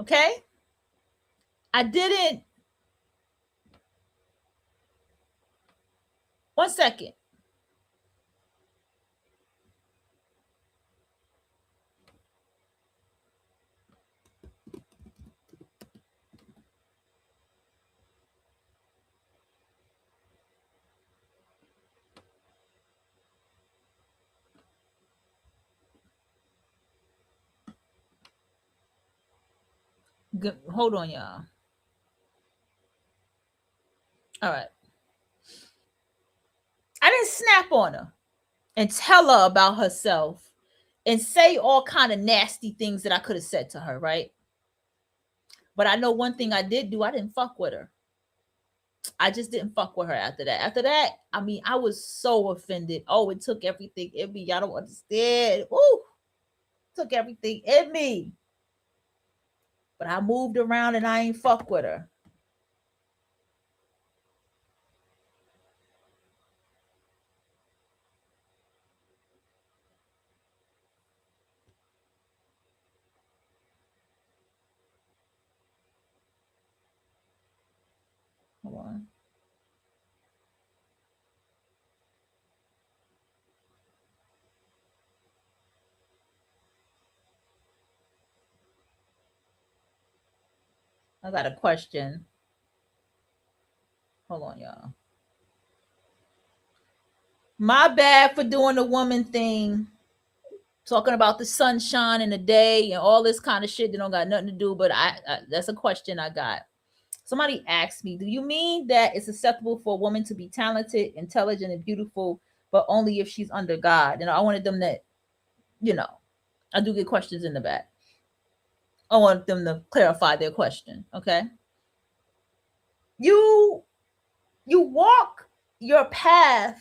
Okay? I didn't. One second. Hold on, y'all. All right. I didn't snap on her and tell her about herself and say all kind of nasty things that I could have said to her, right? But I know one thing I did do. I didn't fuck with her. I just didn't fuck with her after that. After that, I mean, I was so offended. Oh, it took everything in me. Y'all don't understand. Ooh, took everything in me. But I moved around and I ain't fuck with her. Hold on. I got a question. Hold on, y'all. My bad for doing the woman thing, talking about the sunshine and the day and all this kind of shit that don't got nothing to do. But I that's a question I got. Somebody asked me, do you mean that it's acceptable for a woman to be talented, intelligent, and beautiful, but only if she's under God? And I wanted them that, you know, I do get questions in the back. I want them to clarify their question. Okay. You you walk your path,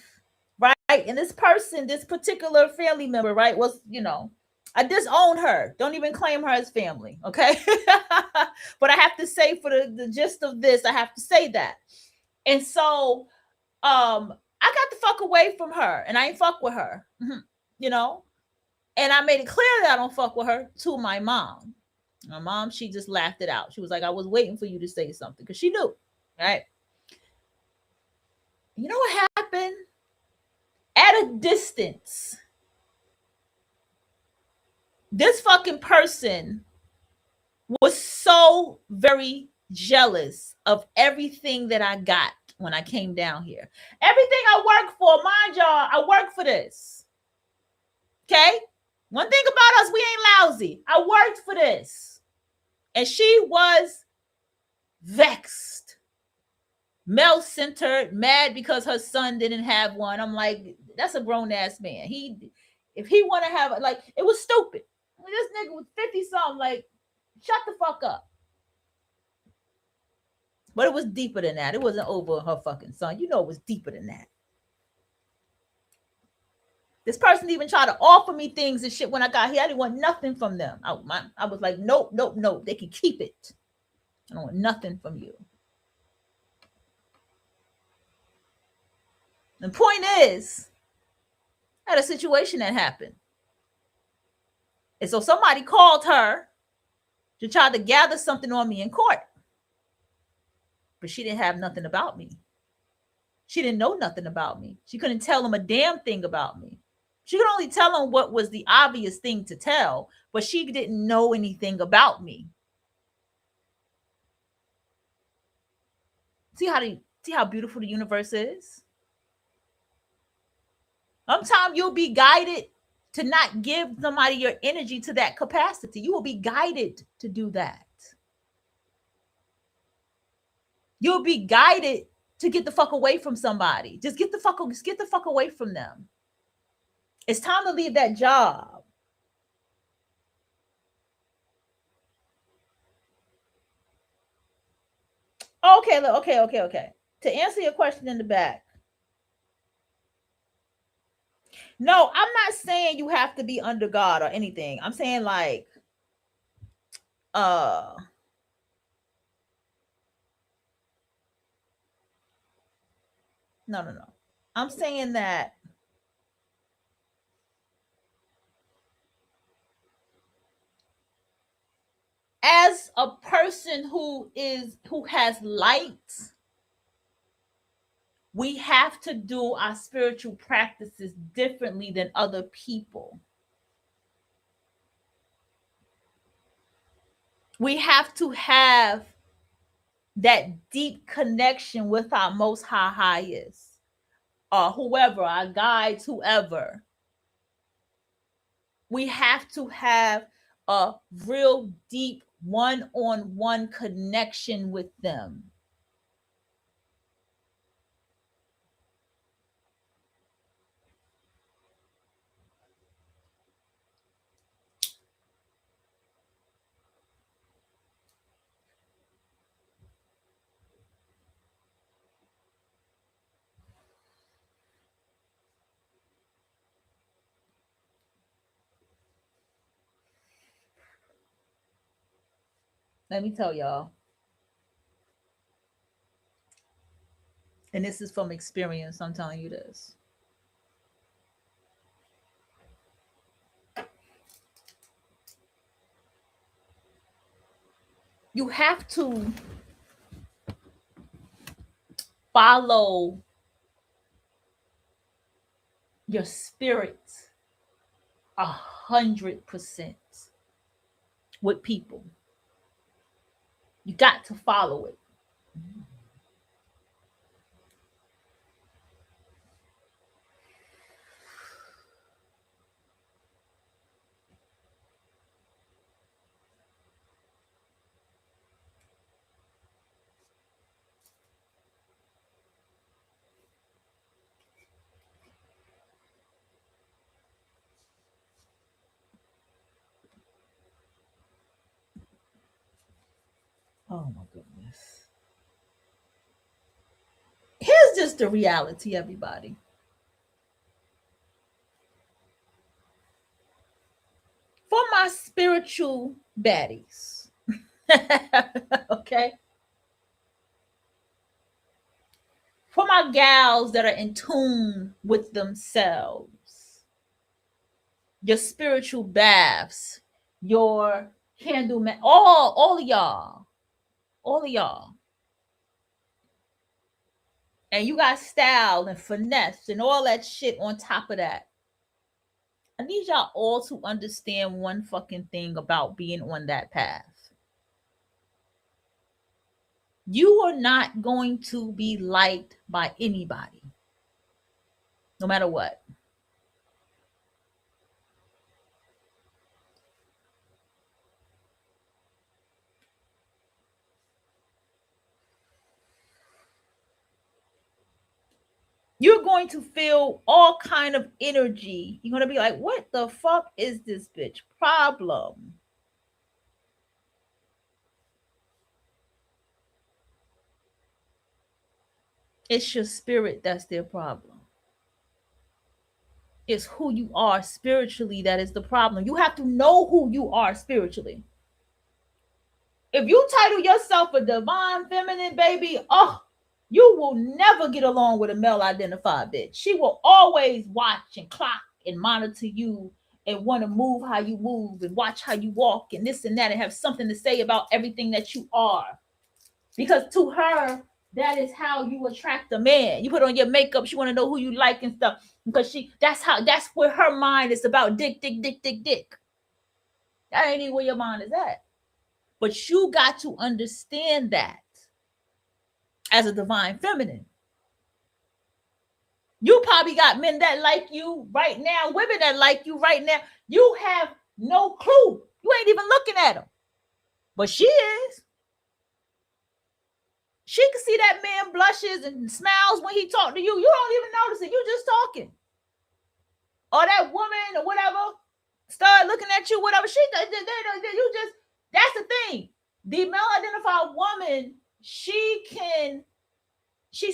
right? And this person, this particular family member, right, was, I disown her. Don't even claim her as family, okay? But I have to say, for the gist of this, I have to say that. And so I got the fuck away from her and I ain't fuck with her. You know? And I made it clear that I don't fuck with her to my mom. My mom, she just laughed it out. She was like, I was waiting for you to say something because she knew, right? You know what happened? At a distance, this fucking person was so very jealous of everything that I got when I came down here. Everything I work for, mind y'all, I work for this. Okay? One thing about us, we ain't lousy. I worked for this. And she was vexed, male centered, mad because her son didn't have one. I'm like, that's a grown ass man. If he want to have, like, it was stupid. This nigga was 50 something, like, shut the fuck up. But it was deeper than that. It wasn't over her fucking son. You know, it was deeper than that. This person even tried to offer me things and shit when I got here. I didn't want nothing from them. I was like, nope, nope, nope. They can keep it. I don't want nothing from you. The point is, I had a situation that happened. And so somebody called her to try to gather something on me in court. But she didn't have nothing about me. She didn't know nothing about me. She couldn't tell them a damn thing about me. She could only tell them what was the obvious thing to tell, but she didn't know anything about me. See how beautiful the universe is? Sometimes you'll be guided to not give somebody your energy to that capacity. You will be guided to do that. You'll be guided to get the fuck away from somebody. Just get the fuck away from them. It's time to leave that job. Okay, okay. To answer your question in the back, no, I'm not saying you have to be under God or anything. I'm saying like, uh, no. I'm saying that as a person who has light, we have to do our spiritual practices differently than other people. We have to have that deep connection with our most high highest, or whoever, our guides, whoever. We have to have a real deep one-on-one connection with them. Let me tell y'all, and this is from experience, I'm telling you this. You have to follow your spirit 100% with people. You got to follow it. Oh my goodness. Here's just the reality, everybody. For my spiritual baddies, okay? For my gals that are in tune with themselves, your spiritual baths, your candle man, all of y'all, all of y'all. And you got style and finesse and all that shit on top of that. I need y'all all to understand one fucking thing about being on that path. You are not going to be liked by anybody, no matter what. You're going to feel all kind of energy. You're going to be like, what the fuck is this bitch problem? It's your spirit that's their problem. It's who you are spiritually that is the problem. You have to know who you are spiritually. If you title yourself a divine feminine, baby, oh, you will never get along with a male identified bitch. She will always watch and clock and monitor you and want to move how you move and watch how you walk and this and that and have something to say about everything that you are. Because to her, that is how you attract a man. You put on your makeup, she want to know who you like and stuff. Because that's where her mind is about dick. That ain't even where your mind is at. But you got to understand that as a divine feminine. You probably got men that like you right now, women that like you right now. You have no clue. You ain't even looking at them. But she is. She can see that man blushes and smiles when he talk to you. You don't even notice it. You just talking. or that woman or whatever start looking at you, whatever you just, that's the thing. The male identified woman, she's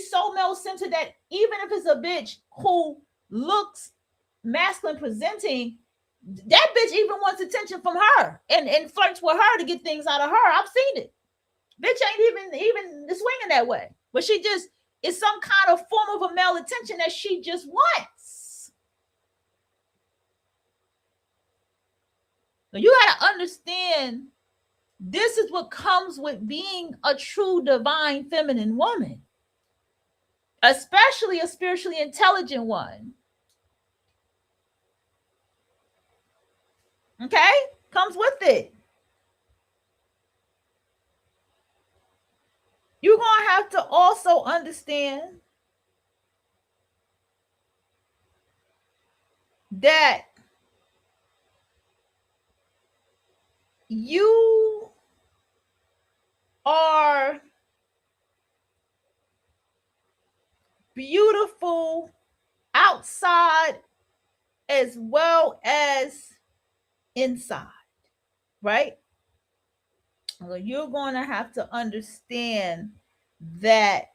so male centered that even if it's a bitch who looks masculine presenting, that bitch even wants attention from her and flirts with her to get things out of her. I've seen it. Bitch ain't even swinging that way, but she just is some kind of form of a male attention that she just wants. Now you got to understand, this is what comes with being a true divine feminine woman, especially a spiritually intelligent one. Okay, comes with it. You're gonna have to also understand that you are beautiful outside as well as inside, right? So you're going to have to understand that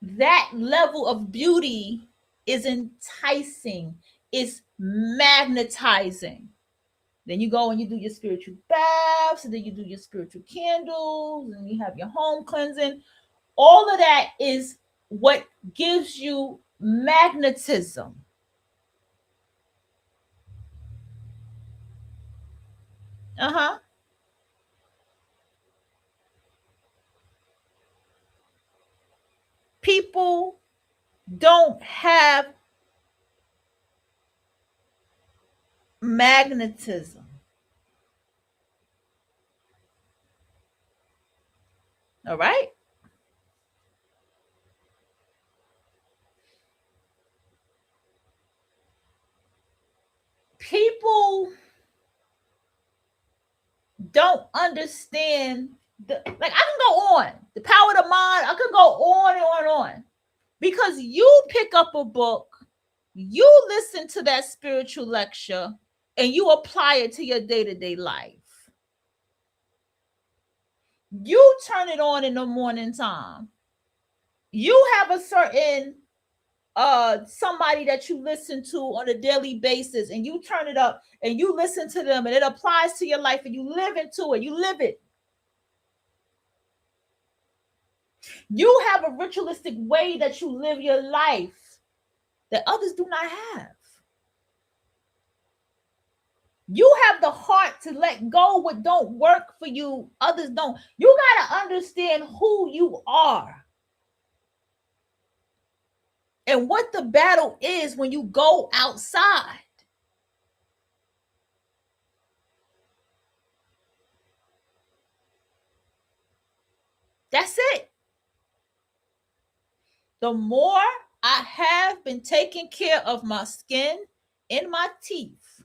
that level of beauty is enticing, is magnetizing. Then you go and you do your spiritual baths, and then you do your spiritual candles, and you have your home cleansing. All of that is what gives you magnetism. Uh-huh. People don't have magnetism. All right? People don't understand I can go on. The power of the mind, I could go on and on and on. Because you pick up a book, you listen to that spiritual lecture, and you apply it to your day-to-day life. You turn it on in the morning time. You have a certain somebody that you listen to on a daily basis, and you turn it up and you listen to them, and it applies to your life, and you live into it. You live it. You have a ritualistic way that you live your life that others do not have. You have the heart to let go what don't work for you, others don't. You got to understand who you are and what the battle is when you go outside. That's it. The more I have been taking care of my skin and my teeth,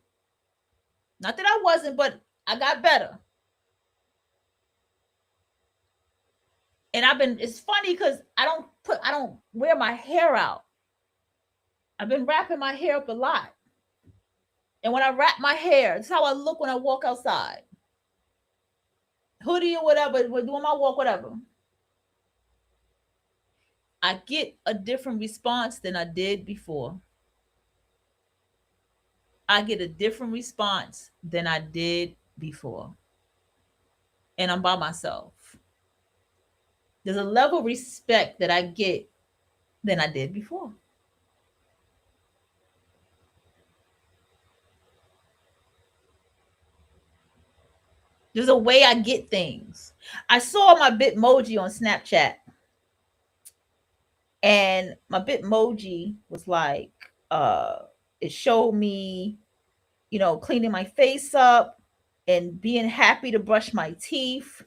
not that I wasn't, but I got better. And it's funny because I don't wear my hair out. I've been wrapping my hair up a lot. And when I wrap my hair, it's how I look when I walk outside. Hoodie or whatever, we're doing my walk, whatever. I get a different response than I did before. I get a different response than I did before. And I'm by myself. There's a level of respect that I get than I did before. There's a way I get things. I saw my Bitmoji on Snapchat, and my Bitmoji was like, it showed me, cleaning my face up and being happy to brush my teeth.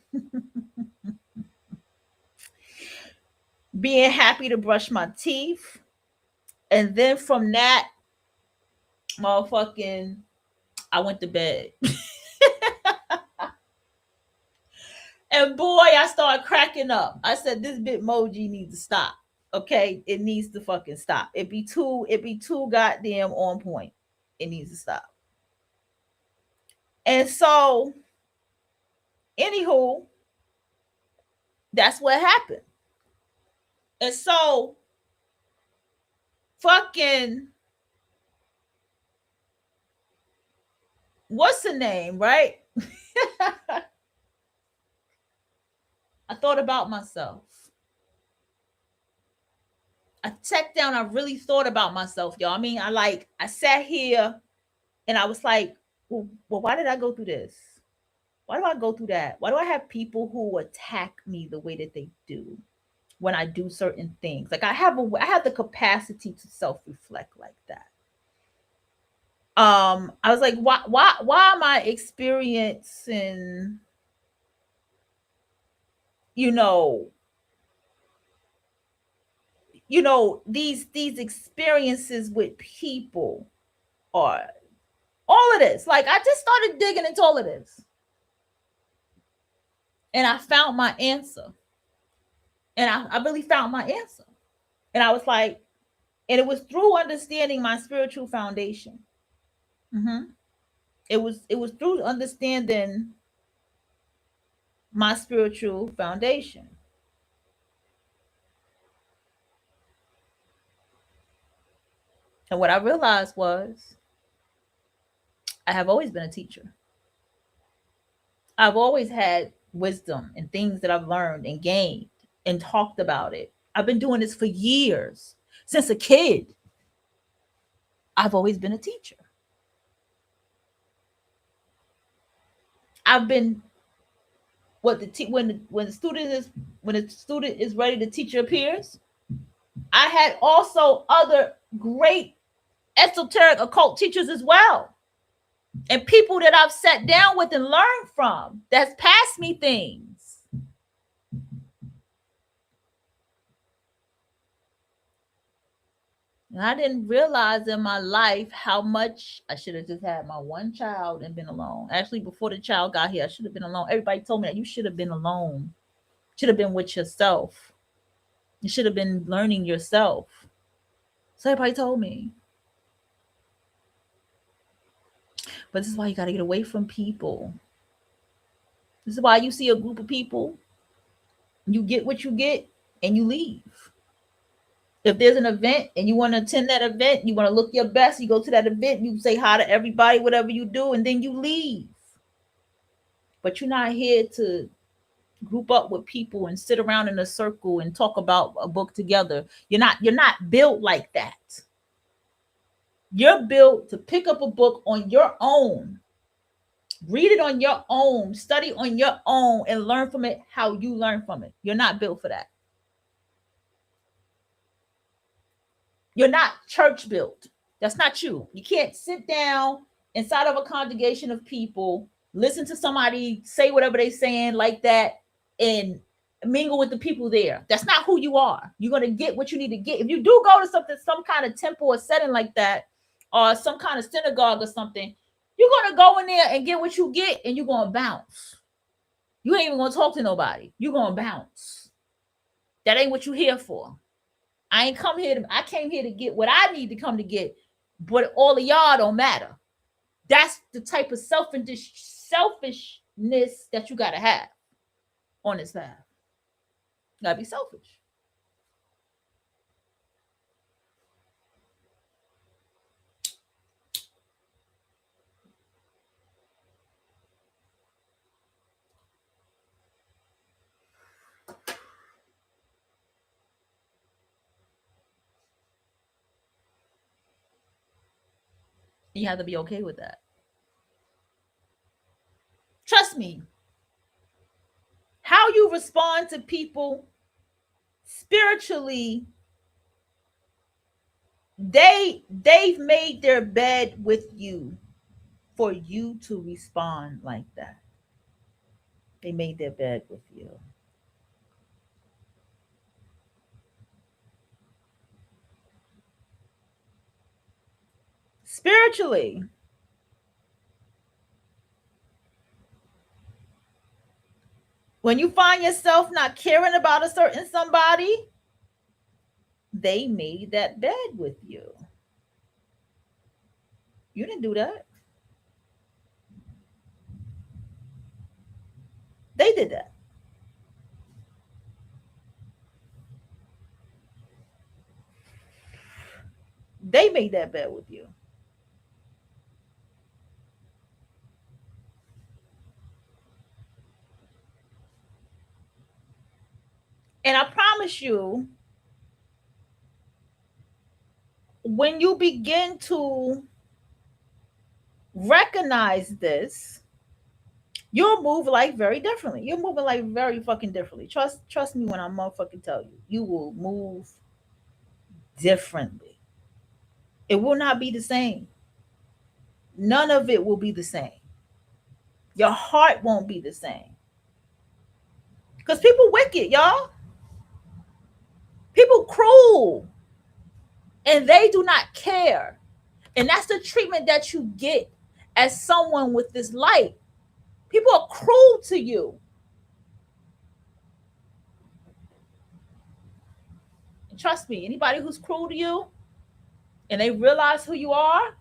Being happy to brush my teeth. And then from that, motherfucking, I went to bed. And boy, I started cracking up. I said, this Bitmoji needs to stop. Okay, it needs to fucking stop. It be too goddamn on point. It needs to stop. And so, anywho, that's what happened. And so, fucking, what's the name, right? I thought about myself. I sat down, I really thought about myself, y'all. I mean, I sat here and I was like, well, why did I go through this? Why do I go through that? Why do I have people who attack me the way that they do when I do certain things? Like I have the capacity to self-reflect like that. I was like, why am I experiencing, you know, these experiences with people or all of this? Like I just started digging into all of this. And I found my answer. And I really found my answer. And I was like, and it was through understanding my spiritual foundation. Mm-hmm. It was through understanding my spiritual foundation. And what I realized was I have always been a teacher. I've always had wisdom and things that I've learned and gained and talked about it. I've been doing this for years. Since a kid, I've always been a teacher. I've been what when the student is ready, the teacher appears. I had also other great esoteric occult teachers as well, and people that I've sat down with and learned from that's passed me things. And I didn't realize in my life how much I should have just had my one child and been alone. Actually, before the child got here, I should have been alone. Everybody told me that you should have been alone. Should have been with yourself. You should have been learning yourself. So everybody told me. But this is why you got to get away from people. This is why you see a group of people, you get what you get, and you leave. If there's an event and you want to attend that event, you want to look your best, you go to that event, you say hi to everybody, whatever you do, and then you leave. But you're not here to group up with people and sit around in a circle and talk about a book together. You're not built like that. You're built to pick up a book on your own, read it on your own, study on your own, and learn from it how you learn from it. You're not built for that. You're not church built. That's not you. You can't sit down inside of a congregation of people, listen to somebody say whatever they're saying like that, and mingle with the people there. That's not who you are. You're going to get what you need to get. If you do go to some kind of temple or setting like that, or some kind of synagogue or something, you're going to go in there and get what you get, and you're going to bounce. You ain't even going to talk to nobody. You're going to bounce. That ain't what you're here for. I came here to get what I need to come to get, but all of y'all don't matter. That's the type of selfishness that you got to have on this path. You got to be selfish. You have to be okay with that. Trust me. How you respond to people spiritually, they've made their bed with you for you to respond like that. They made their bed with you. Spiritually, when you find yourself not caring about a certain somebody, They made that bed with you. You didn't do that. They did that. They made that bed with you. And I promise you, when you begin to recognize this, you'll move life very differently. You're moving life very fucking differently. Trust me when I motherfucking tell you. You will move differently. It will not be the same. None of it will be the same. Your heart won't be the same. Because people wicked, y'all. People cruel. And they do not care. And that's the treatment that you get as someone with this light. People are cruel to you. And trust me, anybody who's cruel to you and they realize who you are,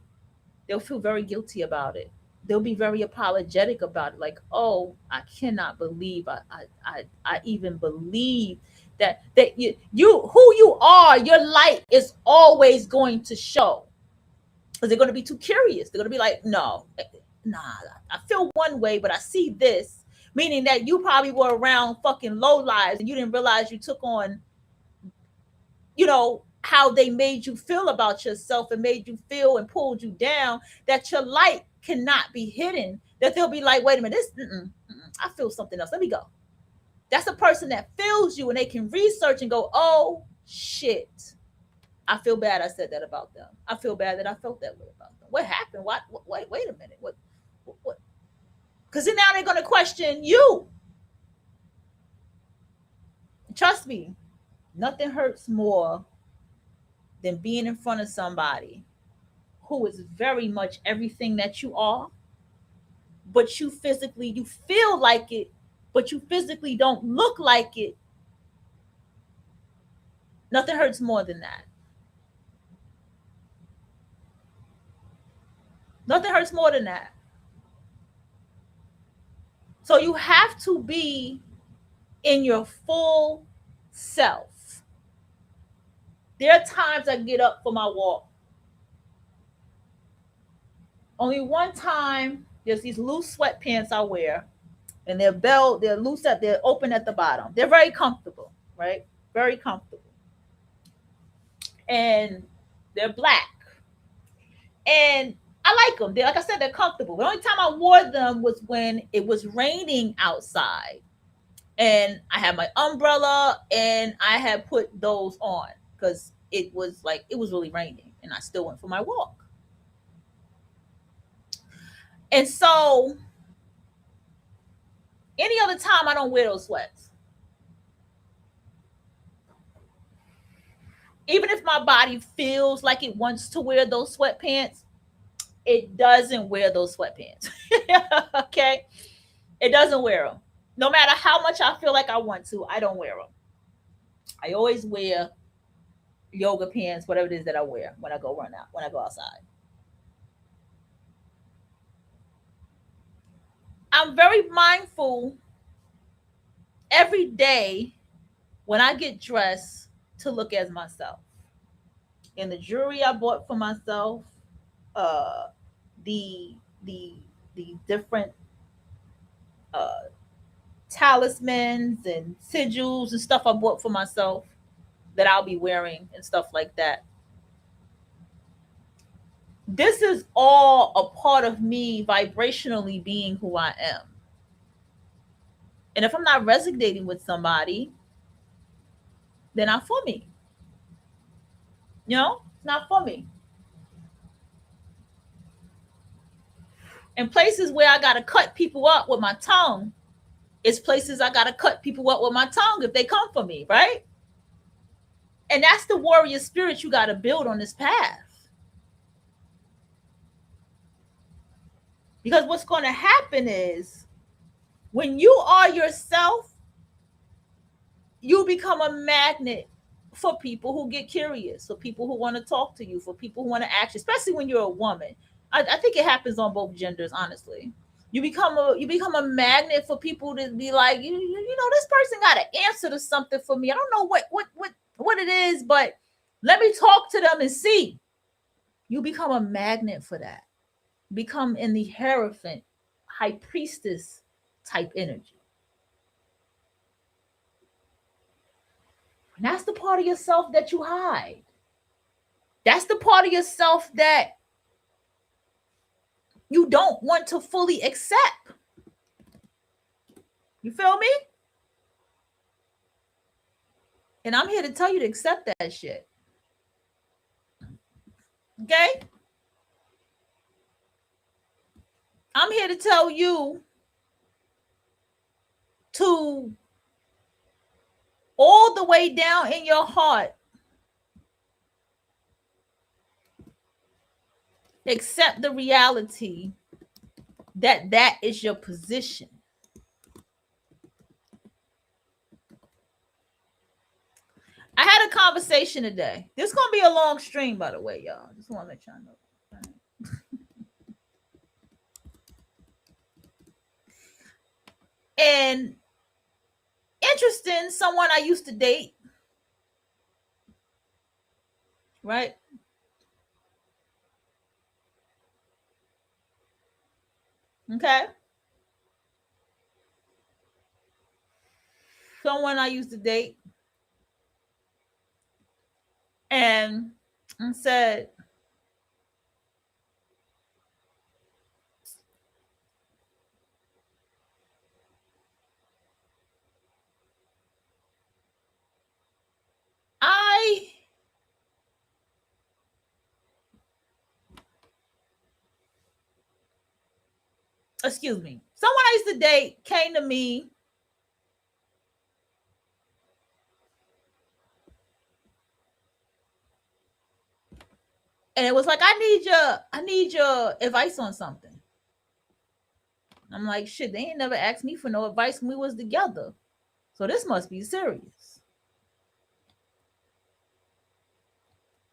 they'll feel very guilty about it. They'll be very apologetic about it. Like, oh, I cannot believe I even believe that you who you are, your light is always going to show. Because they're going to be too curious. They're going to be like, no, nah, I feel one way, but I see this. Meaning that you probably were around fucking low lives and you didn't realize you took on, how they made you feel about yourself and made you feel and pulled you down, that your light cannot be hidden. That they'll be like, wait a minute, I feel something else. Let me go. That's a person that feels you and they can research and go, oh shit. I feel bad I said that about them. I feel bad that I felt that way about them. What happened? What wait a minute. What? Because then now they're going to question you. Trust me, nothing hurts more than being in front of somebody who is very much everything that you are, but you feel like it, but you physically don't look like it. Nothing hurts more than that. Nothing hurts more than that. So you have to be in your full self. There are times I get up for my walk. Only one time, there's these loose sweatpants I wear, and they're loose they're open at the bottom. They're very comfortable, right? Very comfortable. And they're black. And I like them. Like I said, they're comfortable. The only time I wore them was when it was raining outside. And I had my umbrella and I had put those on because it was really raining and I still went for my walk. And so any other time I don't wear those sweats. Even if my body feels like it wants to wear those sweatpants, it doesn't wear those sweatpants. Okay? It doesn't wear them. No matter how much I feel like I want to, I don't wear them. I always wear yoga pants, whatever it is that I wear when I go run out, when I go outside. I'm very mindful every day when I get dressed to look as myself. In the jewelry I bought for myself, uh, the the the different uh, talismans and sigils and stuff I bought for myself that I'll be wearing and stuff like that. This is all a part of me vibrationally being who I am. And if I'm not resonating with somebody, they're not for me. It's not for me. And places where I got to cut people up with my tongue, it's places I got to cut people up with my tongue if they come for me, right? And that's the warrior spirit you got to build on this path. Because what's going to happen is when you are yourself, you become a magnet for people who get curious, for people who want to talk to you, for people who want to act, especially when you're a woman. I think it happens on both genders, honestly. You become a magnet for people to be like, this person got an answer to something for me. I don't know what it is, but let me talk to them and see. You become a magnet for that. Become in the Hierophant, high priestess type energy. And that's the part of yourself that you hide. That's the part of yourself that you don't want to fully accept. You feel me? And I'm here to tell you to accept that shit. Okay? I'm here to tell you to all the way down in your heart accept the reality that that is your position. I had a conversation today. This is going to be a long stream, by the way, y'all. Just want to let y'all know. And interesting, someone I used to date, right? Okay. Someone I used to date and said, excuse me, someone I used to date came to me and it was like, I need your advice on something. I'm like, shit, they ain't never asked me for no advice when we was together. So this must be serious.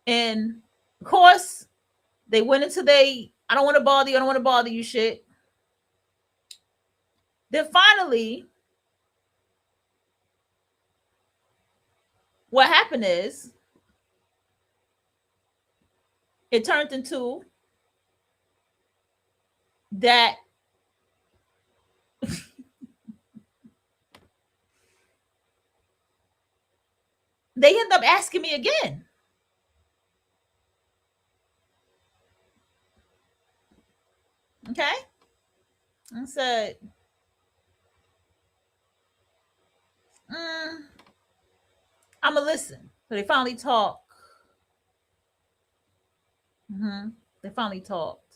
And of course, they went into I don't want to bother you, I don't want to bother you shit. Then finally, what happened is it turned into that they end up asking me again. Okay. I said, I'm going to listen. So they finally talk. They finally talked.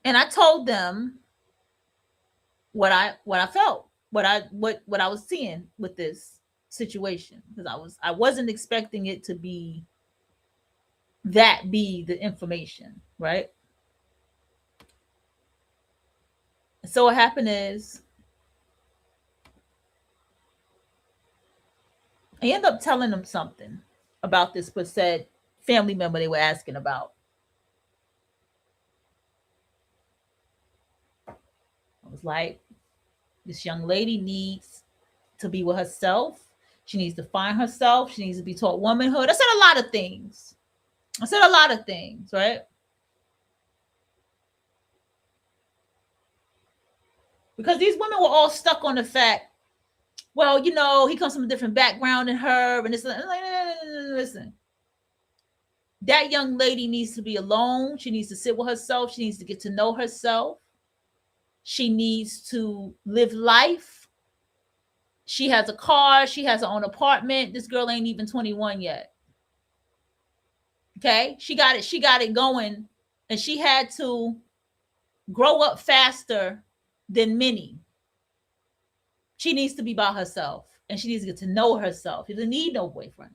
And I told them what I felt, what I was seeing with this situation, because I wasn't expecting it to be the information, right? So what happened is I ended up telling them something about this said family member they were asking about. I was like, this young lady needs to be with herself. She needs to find herself. She needs to be taught womanhood. I said a lot of things. Right? Because these women were all stuck on the fact, well, he comes from a different background than her. And it's like, listen, that young lady needs to be alone. She needs to sit with herself. She needs to get to know herself. She needs to live life. She has a car. She has her own apartment. This girl ain't even 21 yet. Okay? She got it going. And she had to grow up faster than many. She needs to be by herself. And she needs to get to know herself. She doesn't need no boyfriend.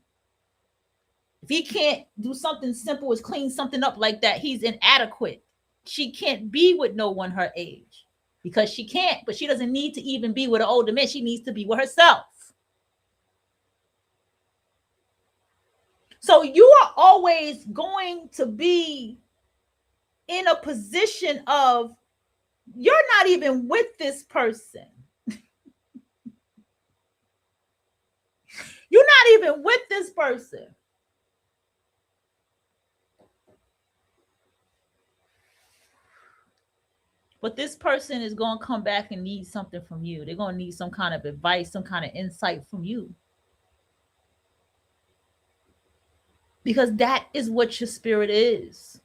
If he can't do something simple as clean something up like that, he's inadequate. she can't be with no one her age because she can't, but she doesn't need to even be with an older man. She needs to be with herself. So you are always going to be in a position of you're not even with this person. You're not even with this person. But this person is going to come back and need something from you. They're going to need some kind of advice, some kind of insight from you. Because that is what your spirit is.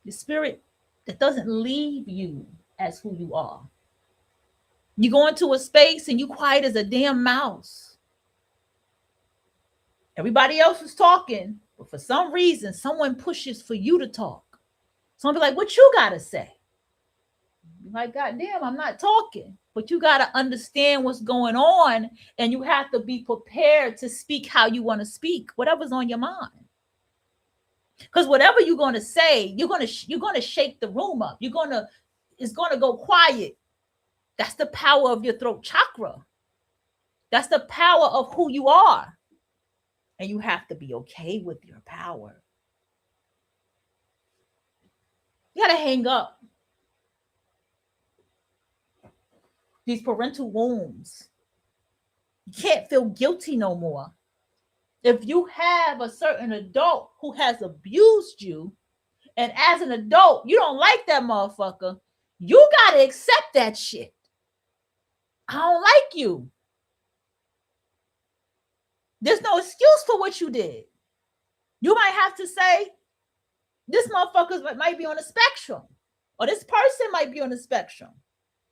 Your spirit that doesn't leave you as who you are. You go into a space and you quiet as a damn mouse. Everybody else is talking, but for some reason, someone pushes for you to talk. Someone be like, what you got to say? You're like, God damn, I'm not talking. But you got to understand what's going on, and you have to be prepared to speak how you want to speak, whatever's on your mind. Because whatever you're going to say, you're going to shake the room up. It's going to go quiet. That's the power of your throat chakra. That's the power of who you are. And you have to be okay with your power. You got to hang up these parental wounds. You can't feel guilty no more. If you have a certain adult who has abused you, and as an adult, you don't like that motherfucker, you got to accept that shit. I don't like you. There's no excuse for what you did. You might have to say, this motherfucker might be on a spectrum, or this person might be on a spectrum.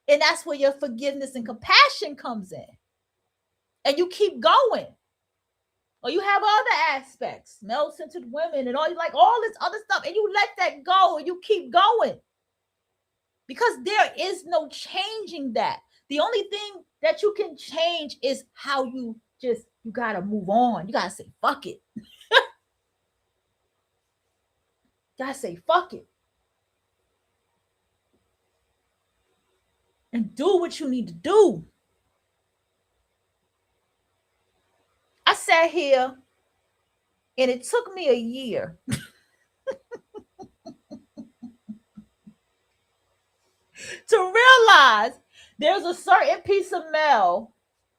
And that's where your forgiveness and compassion comes in. And you keep going. Or you have other aspects, male-centered women and all this other stuff, and you let that go and you keep going. Because there is no changing that. The only thing that you can change is how you got to move on. You got to say, fuck it. You got to say, fuck it. And do what you need to do. I sat here and it took me a year to realize there's a certain piece of mail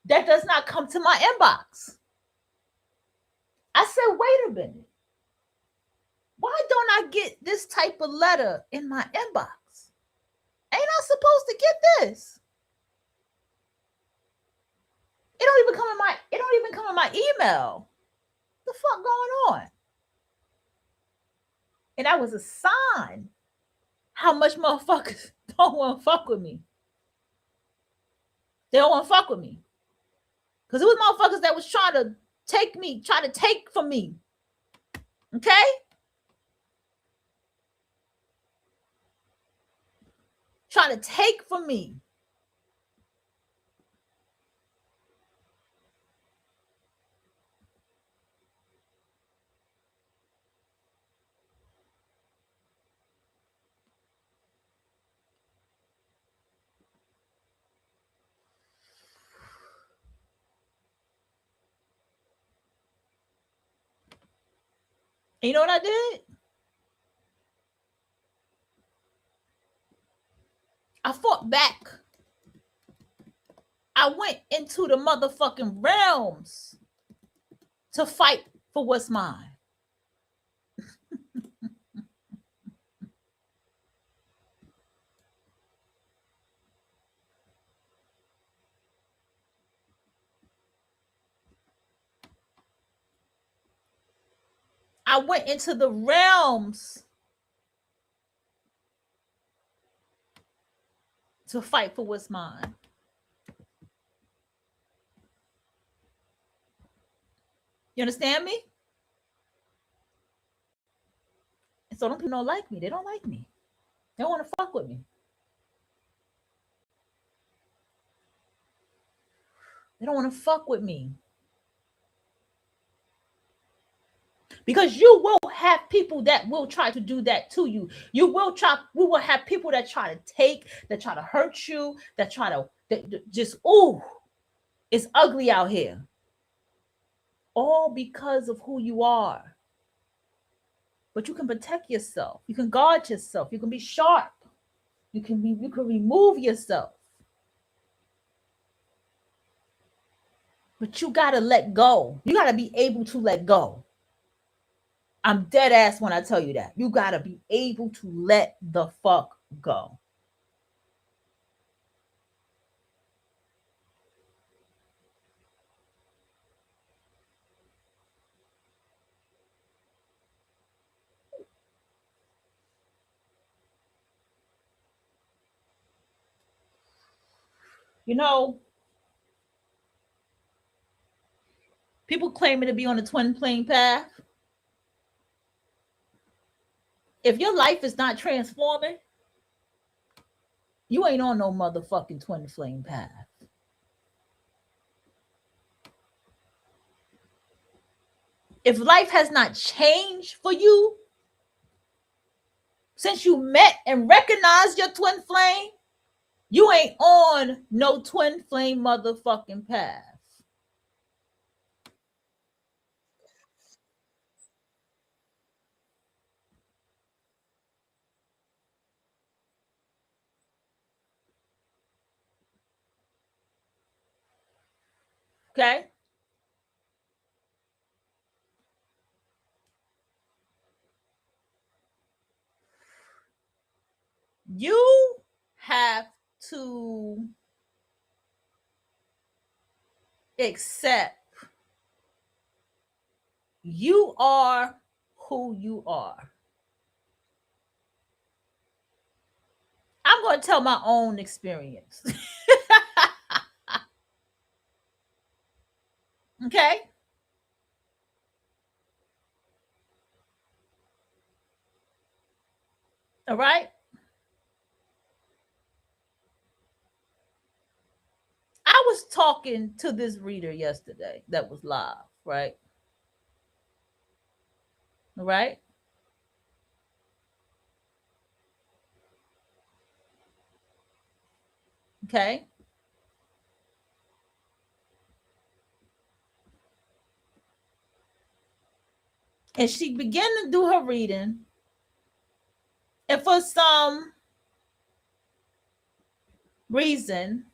that does not come to my inbox. I said, wait a minute. Why don't I get this type of letter in my inbox? Ain't I supposed to get this? It don't even come in my email. What the fuck going on? And that was a sign how much motherfuckers don't want to fuck with me. They don't want to fuck with me. Because it was motherfuckers that was trying to take from me. Okay? Trying to take from me. And you know what I did? I fought back. I went into the motherfucking realms to fight for what's mine. I went into the realms to fight for what's mine. You understand me? And so them people don't like me. They don't like me. They don't want to fuck with me. They don't want to fuck with me. because you will have people that will try to do that to you. We will have people that try to that try to hurt you, that try to just, ooh, it's ugly out here. All because of who you are. But you can protect yourself. You can guard yourself. You can be sharp. You can remove yourself. But you gotta let go. You gotta be able to let go. I'm dead ass when I tell you that. You gotta be able to let the fuck go. You know, people claiming to be on a twin flame path. If your life is not transforming, you ain't on no motherfucking twin flame path. If life has not changed for you since you met and recognized your twin flame, you ain't on no twin flame motherfucking path. Okay? You have to accept you are who you are. I'm going to tell my own experience. Okay? All right? I was talking to this reader yesterday that was live, right? All right? Okay? And she began to do her reading. And for some reason,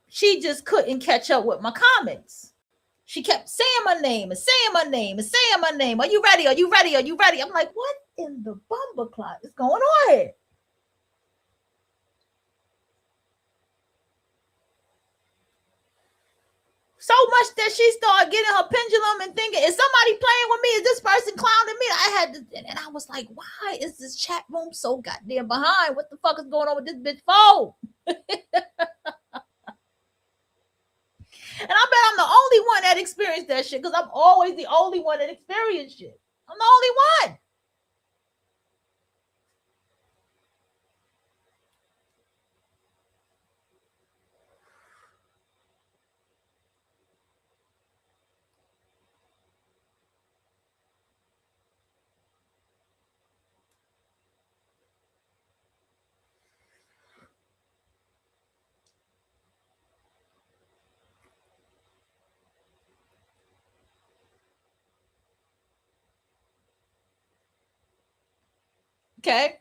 she just couldn't catch up with my comments. She kept saying my name and saying my name and saying my name. Are you ready? Are you ready? Are you ready? I'm like, what in the bumper clock is going on here? So much that she started getting her pendulum and thinking, is somebody playing with me? Is this person clowning me? I had to, and I was like, why is this chat room so goddamn behind? What the fuck is going on with this bitch phone? And I bet I'm the only one that experienced that shit, because I'm always the only one that experienced shit. I'm the only one. Okay.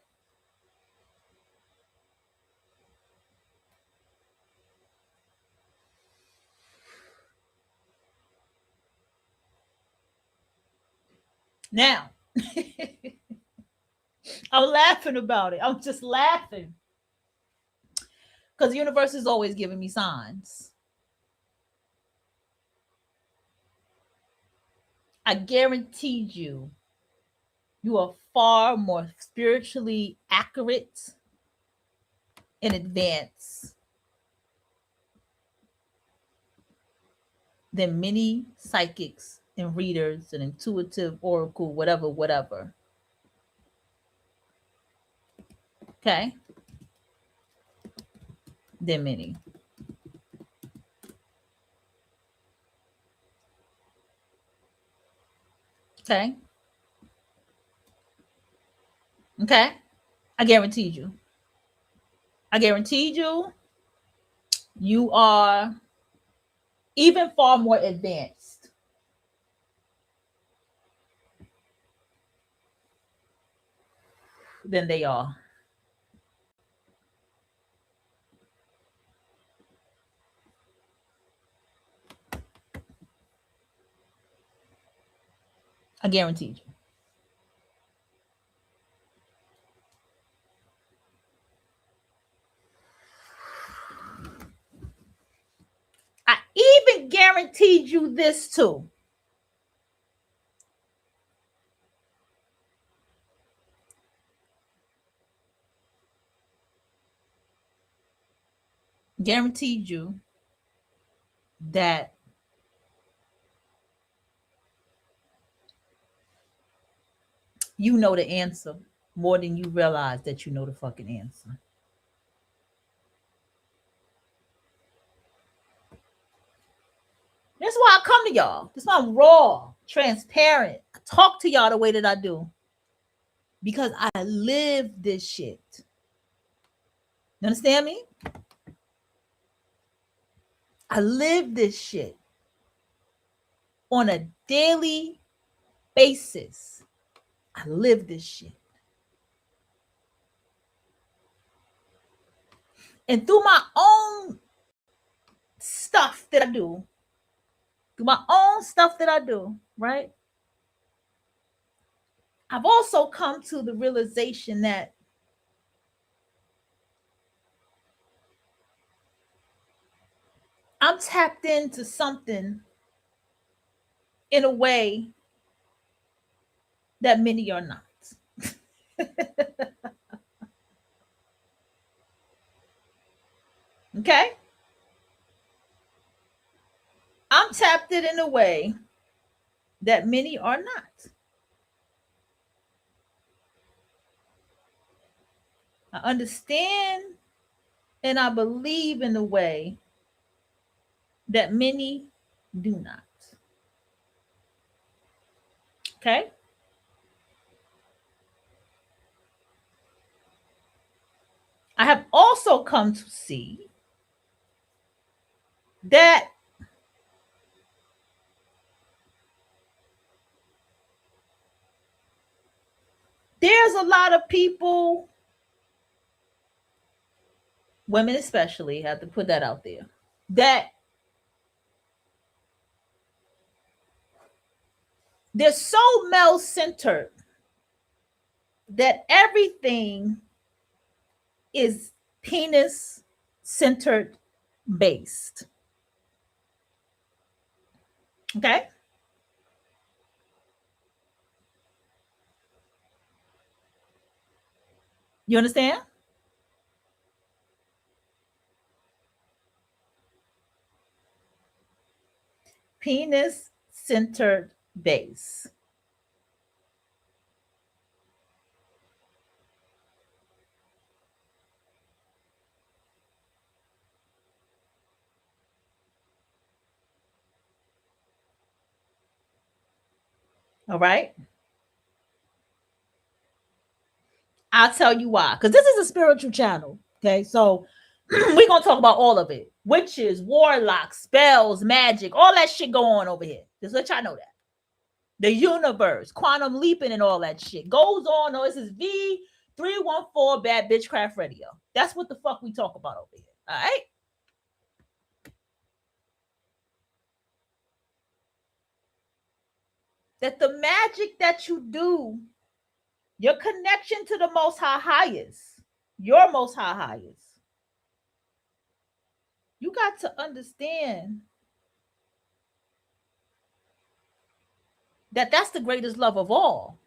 Now, I'm laughing about it. I'm just laughing because the universe is always giving me signs. I guarantee you, you are far more spiritually accurate in advance than many psychics and readers and intuitive oracle, whatever, whatever. Okay? Than many. Okay. Okay. I guarantee you. I guarantee you, you are even far more advanced than they are. I guarantee you. I even guaranteed you this too. Guaranteed you that you know the answer more than you realize that you know the fucking answer. That's why I come to y'all. That's why I'm raw, transparent. I talk to y'all the way that I do because I live this shit. You understand me? I live this shit on a daily basis. I live this shit. And through my own stuff that I do, right? I've also come to the realization that I'm tapped into something in a way that many are not. Okay? I'm tapped in a way that many are not. I understand and I believe in a way that many do not. Okay? I have also come to see that there's a lot of people, women especially, have to put that out there, that they're so male centered that everything is penis centered based. Okay? You understand? Penis centered base. All right? I'll tell you why. Because this is a spiritual channel. Okay. So we're going to talk about all of it: witches, warlocks, spells, magic, all that shit go on over here. Just let y'all know that. The universe, quantum leaping, and all that shit goes on. Oh, this is V314 Bad Bitchcraft Radio. That's what the fuck we talk about over here. All right. That the magic that you do, your connection to the most high highest, your most high highest, you got to understand that that's the greatest love of all.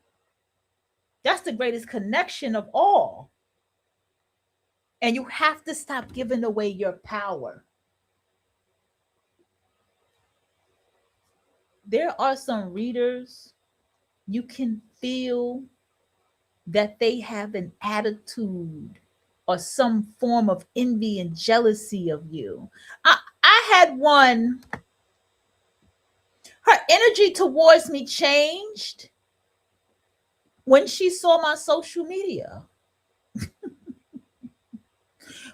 That's the greatest connection of all. And you have to stop giving away your power. There are some readers, you can feel that they have an attitude or some form of envy and jealousy of you. I had one, Her energy towards me changed when she saw my social media,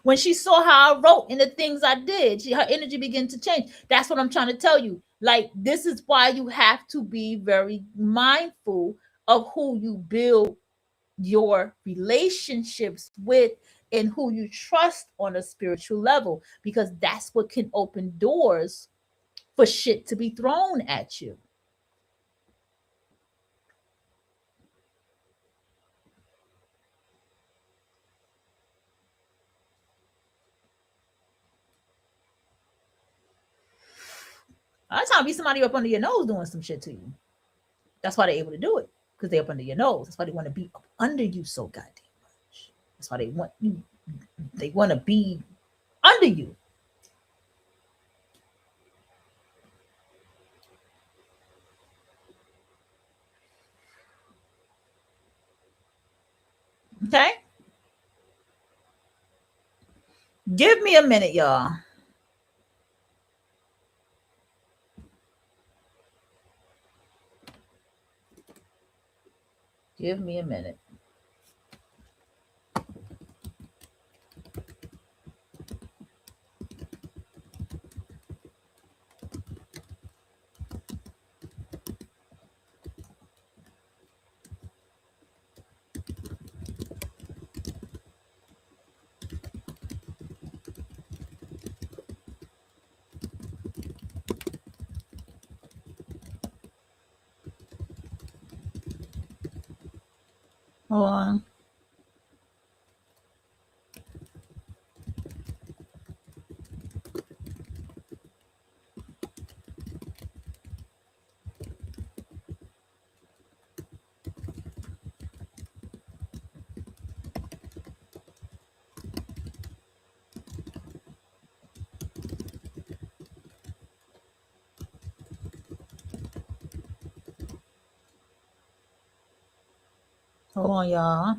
when she saw how I wrote and the things I did. Her energy began to change. That's what I'm trying to tell you. Like, this is why you have to be very mindful of who you build your relationships with and who you trust on a spiritual level, because that's what can open doors for shit to be thrown at you. A lot of times be somebody up under your nose doing some shit to you. That's why they're able to do it, because they're up under your nose. That's why they want to be up under you so goddamn much. That's why they want you. They want to be under you. Okay, give me a minute, y'all. Give me a minute. Hold on. Hold on, y'all.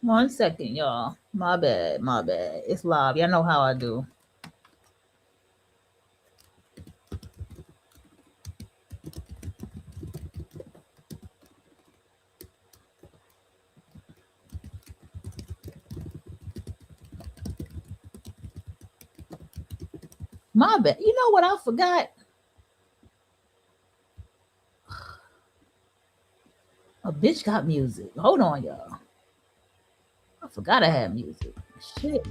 One second, y'all. My bad. My bad. It's live. Y'all know how I do. My bad. You know what I forgot? A bitch got music. Hold on, y'all. I forgot I had music. Shit.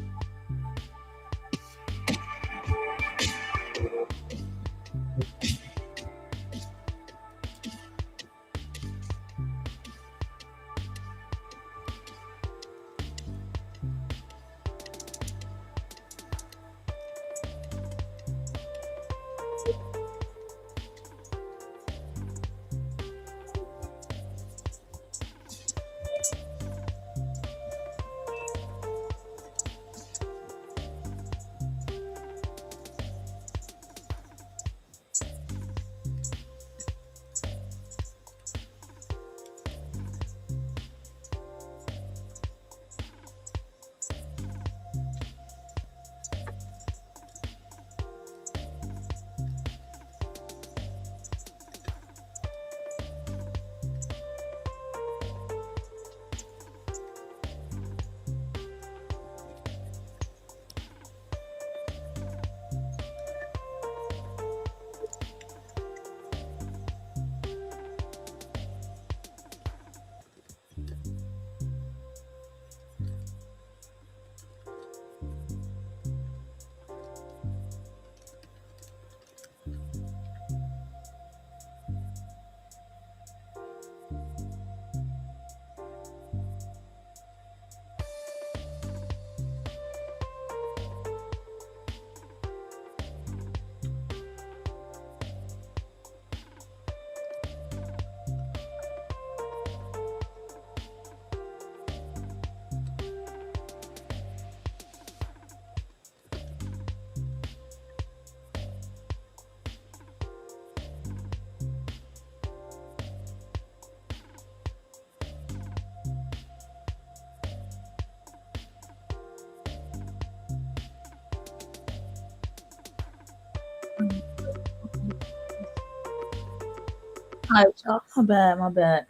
All right, y'all. My bad. My bad.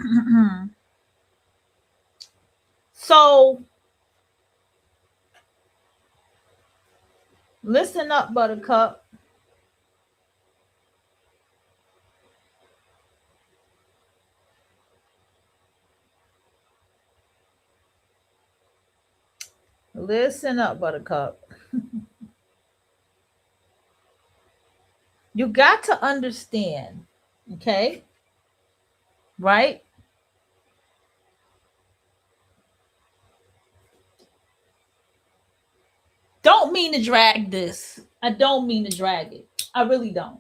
So listen up, Buttercup. Listen up, Buttercup. You got to understand, okay? Right? Don't mean to drag this. I don't mean to drag it. I really don't.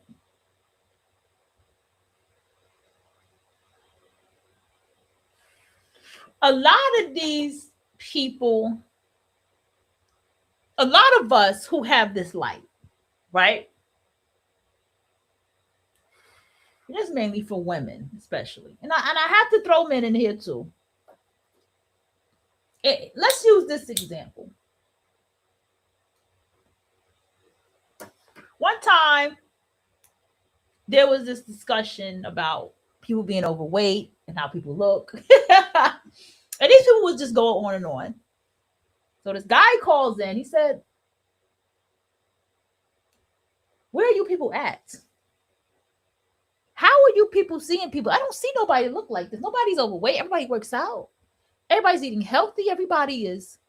A lot of these people, a lot of us who have this light, right? It's mainly for women, especially. And I have to throw men in here too. Let's use this example. One time, there was this discussion about people being overweight and how people look. And these people would just go on and on. So this guy calls in. He said, "Where are you people at? How are you people seeing people? I don't see nobody look like this. Nobody's overweight. Everybody works out. Everybody's eating healthy. Everybody is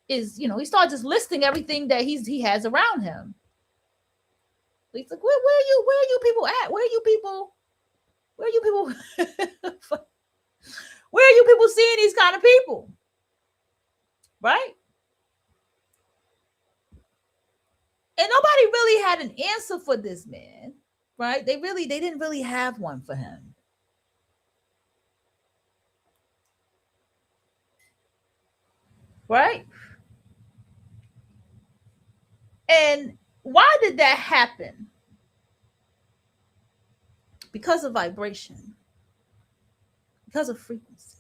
he starts just listing everything that he has around him. He's like, where are you people at? Where are you people where are you people seeing these kind of people? Right? And nobody really had an answer for this man, right? They didn't really have one for him. Right? And why did that happen? Because of vibration, because of frequency.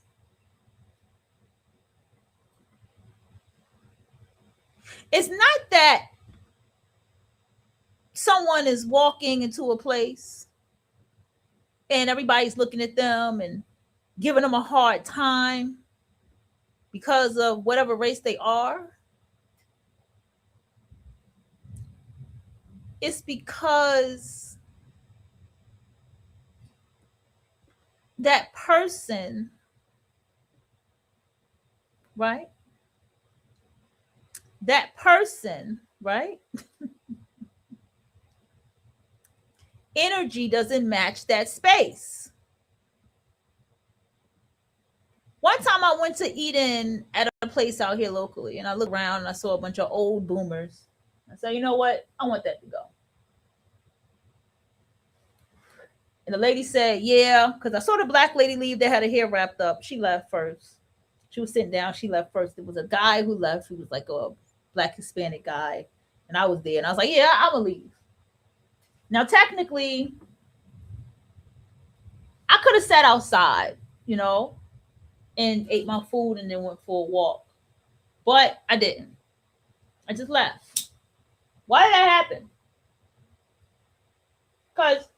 It's not that someone is walking into a place and everybody's looking at them and giving them a hard time because of whatever race they are. It's because that person, right? That person, right? Energy doesn't match that space. One time I went to eat in at a place out here locally, and I looked around and I saw a bunch of old boomers. I said, you know what? I want that to go. And the lady said, yeah, because I saw the black lady leave that had her hair wrapped up. She left first. She was sitting down. She left first. There was a guy who left. He was like a black Hispanic guy. And I was there. And I was like, yeah, I'm going to leave. Now, technically, I could have sat outside, you know, and ate my food and then went for a walk. But I didn't. I just left. Why did that happen? Because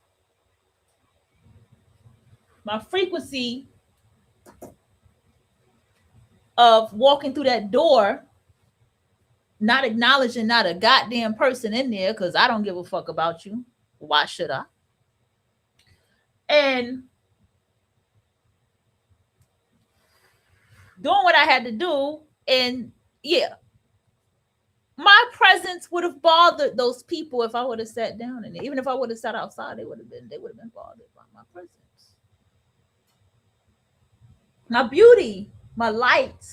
my frequency of walking through that door, not acknowledging not a goddamn person in there, because I don't give a fuck about you. Why should I? And doing what I had to do, and yeah, my presence would have bothered those people if I would have sat down in there. Even if I would have sat outside, they would have been bothered by my presence. My beauty, my light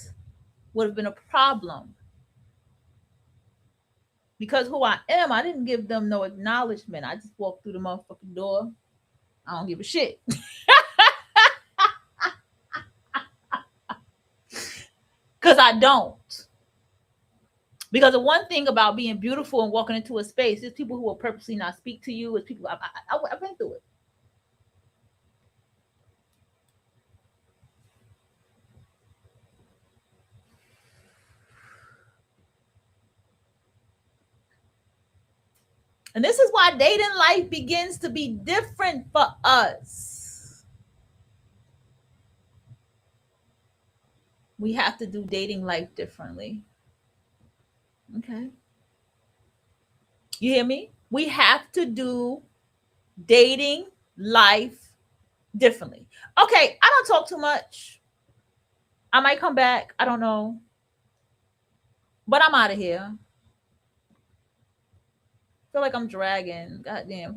would have been a problem. Because who I am, I didn't give them no acknowledgement. I just walked through the motherfucking door. I don't give a shit. Because I don't. Because the one thing about being beautiful and walking into a space is people who will purposely not speak to you. It's people I've been through it. And this is why dating life begins to be different for us. We have to do dating life differently. Okay. You hear me? We have to do dating life differently. Okay, I don't talk too much. I might come back. I don't know. But I'm out of here. I feel like I'm dragging. Goddamn.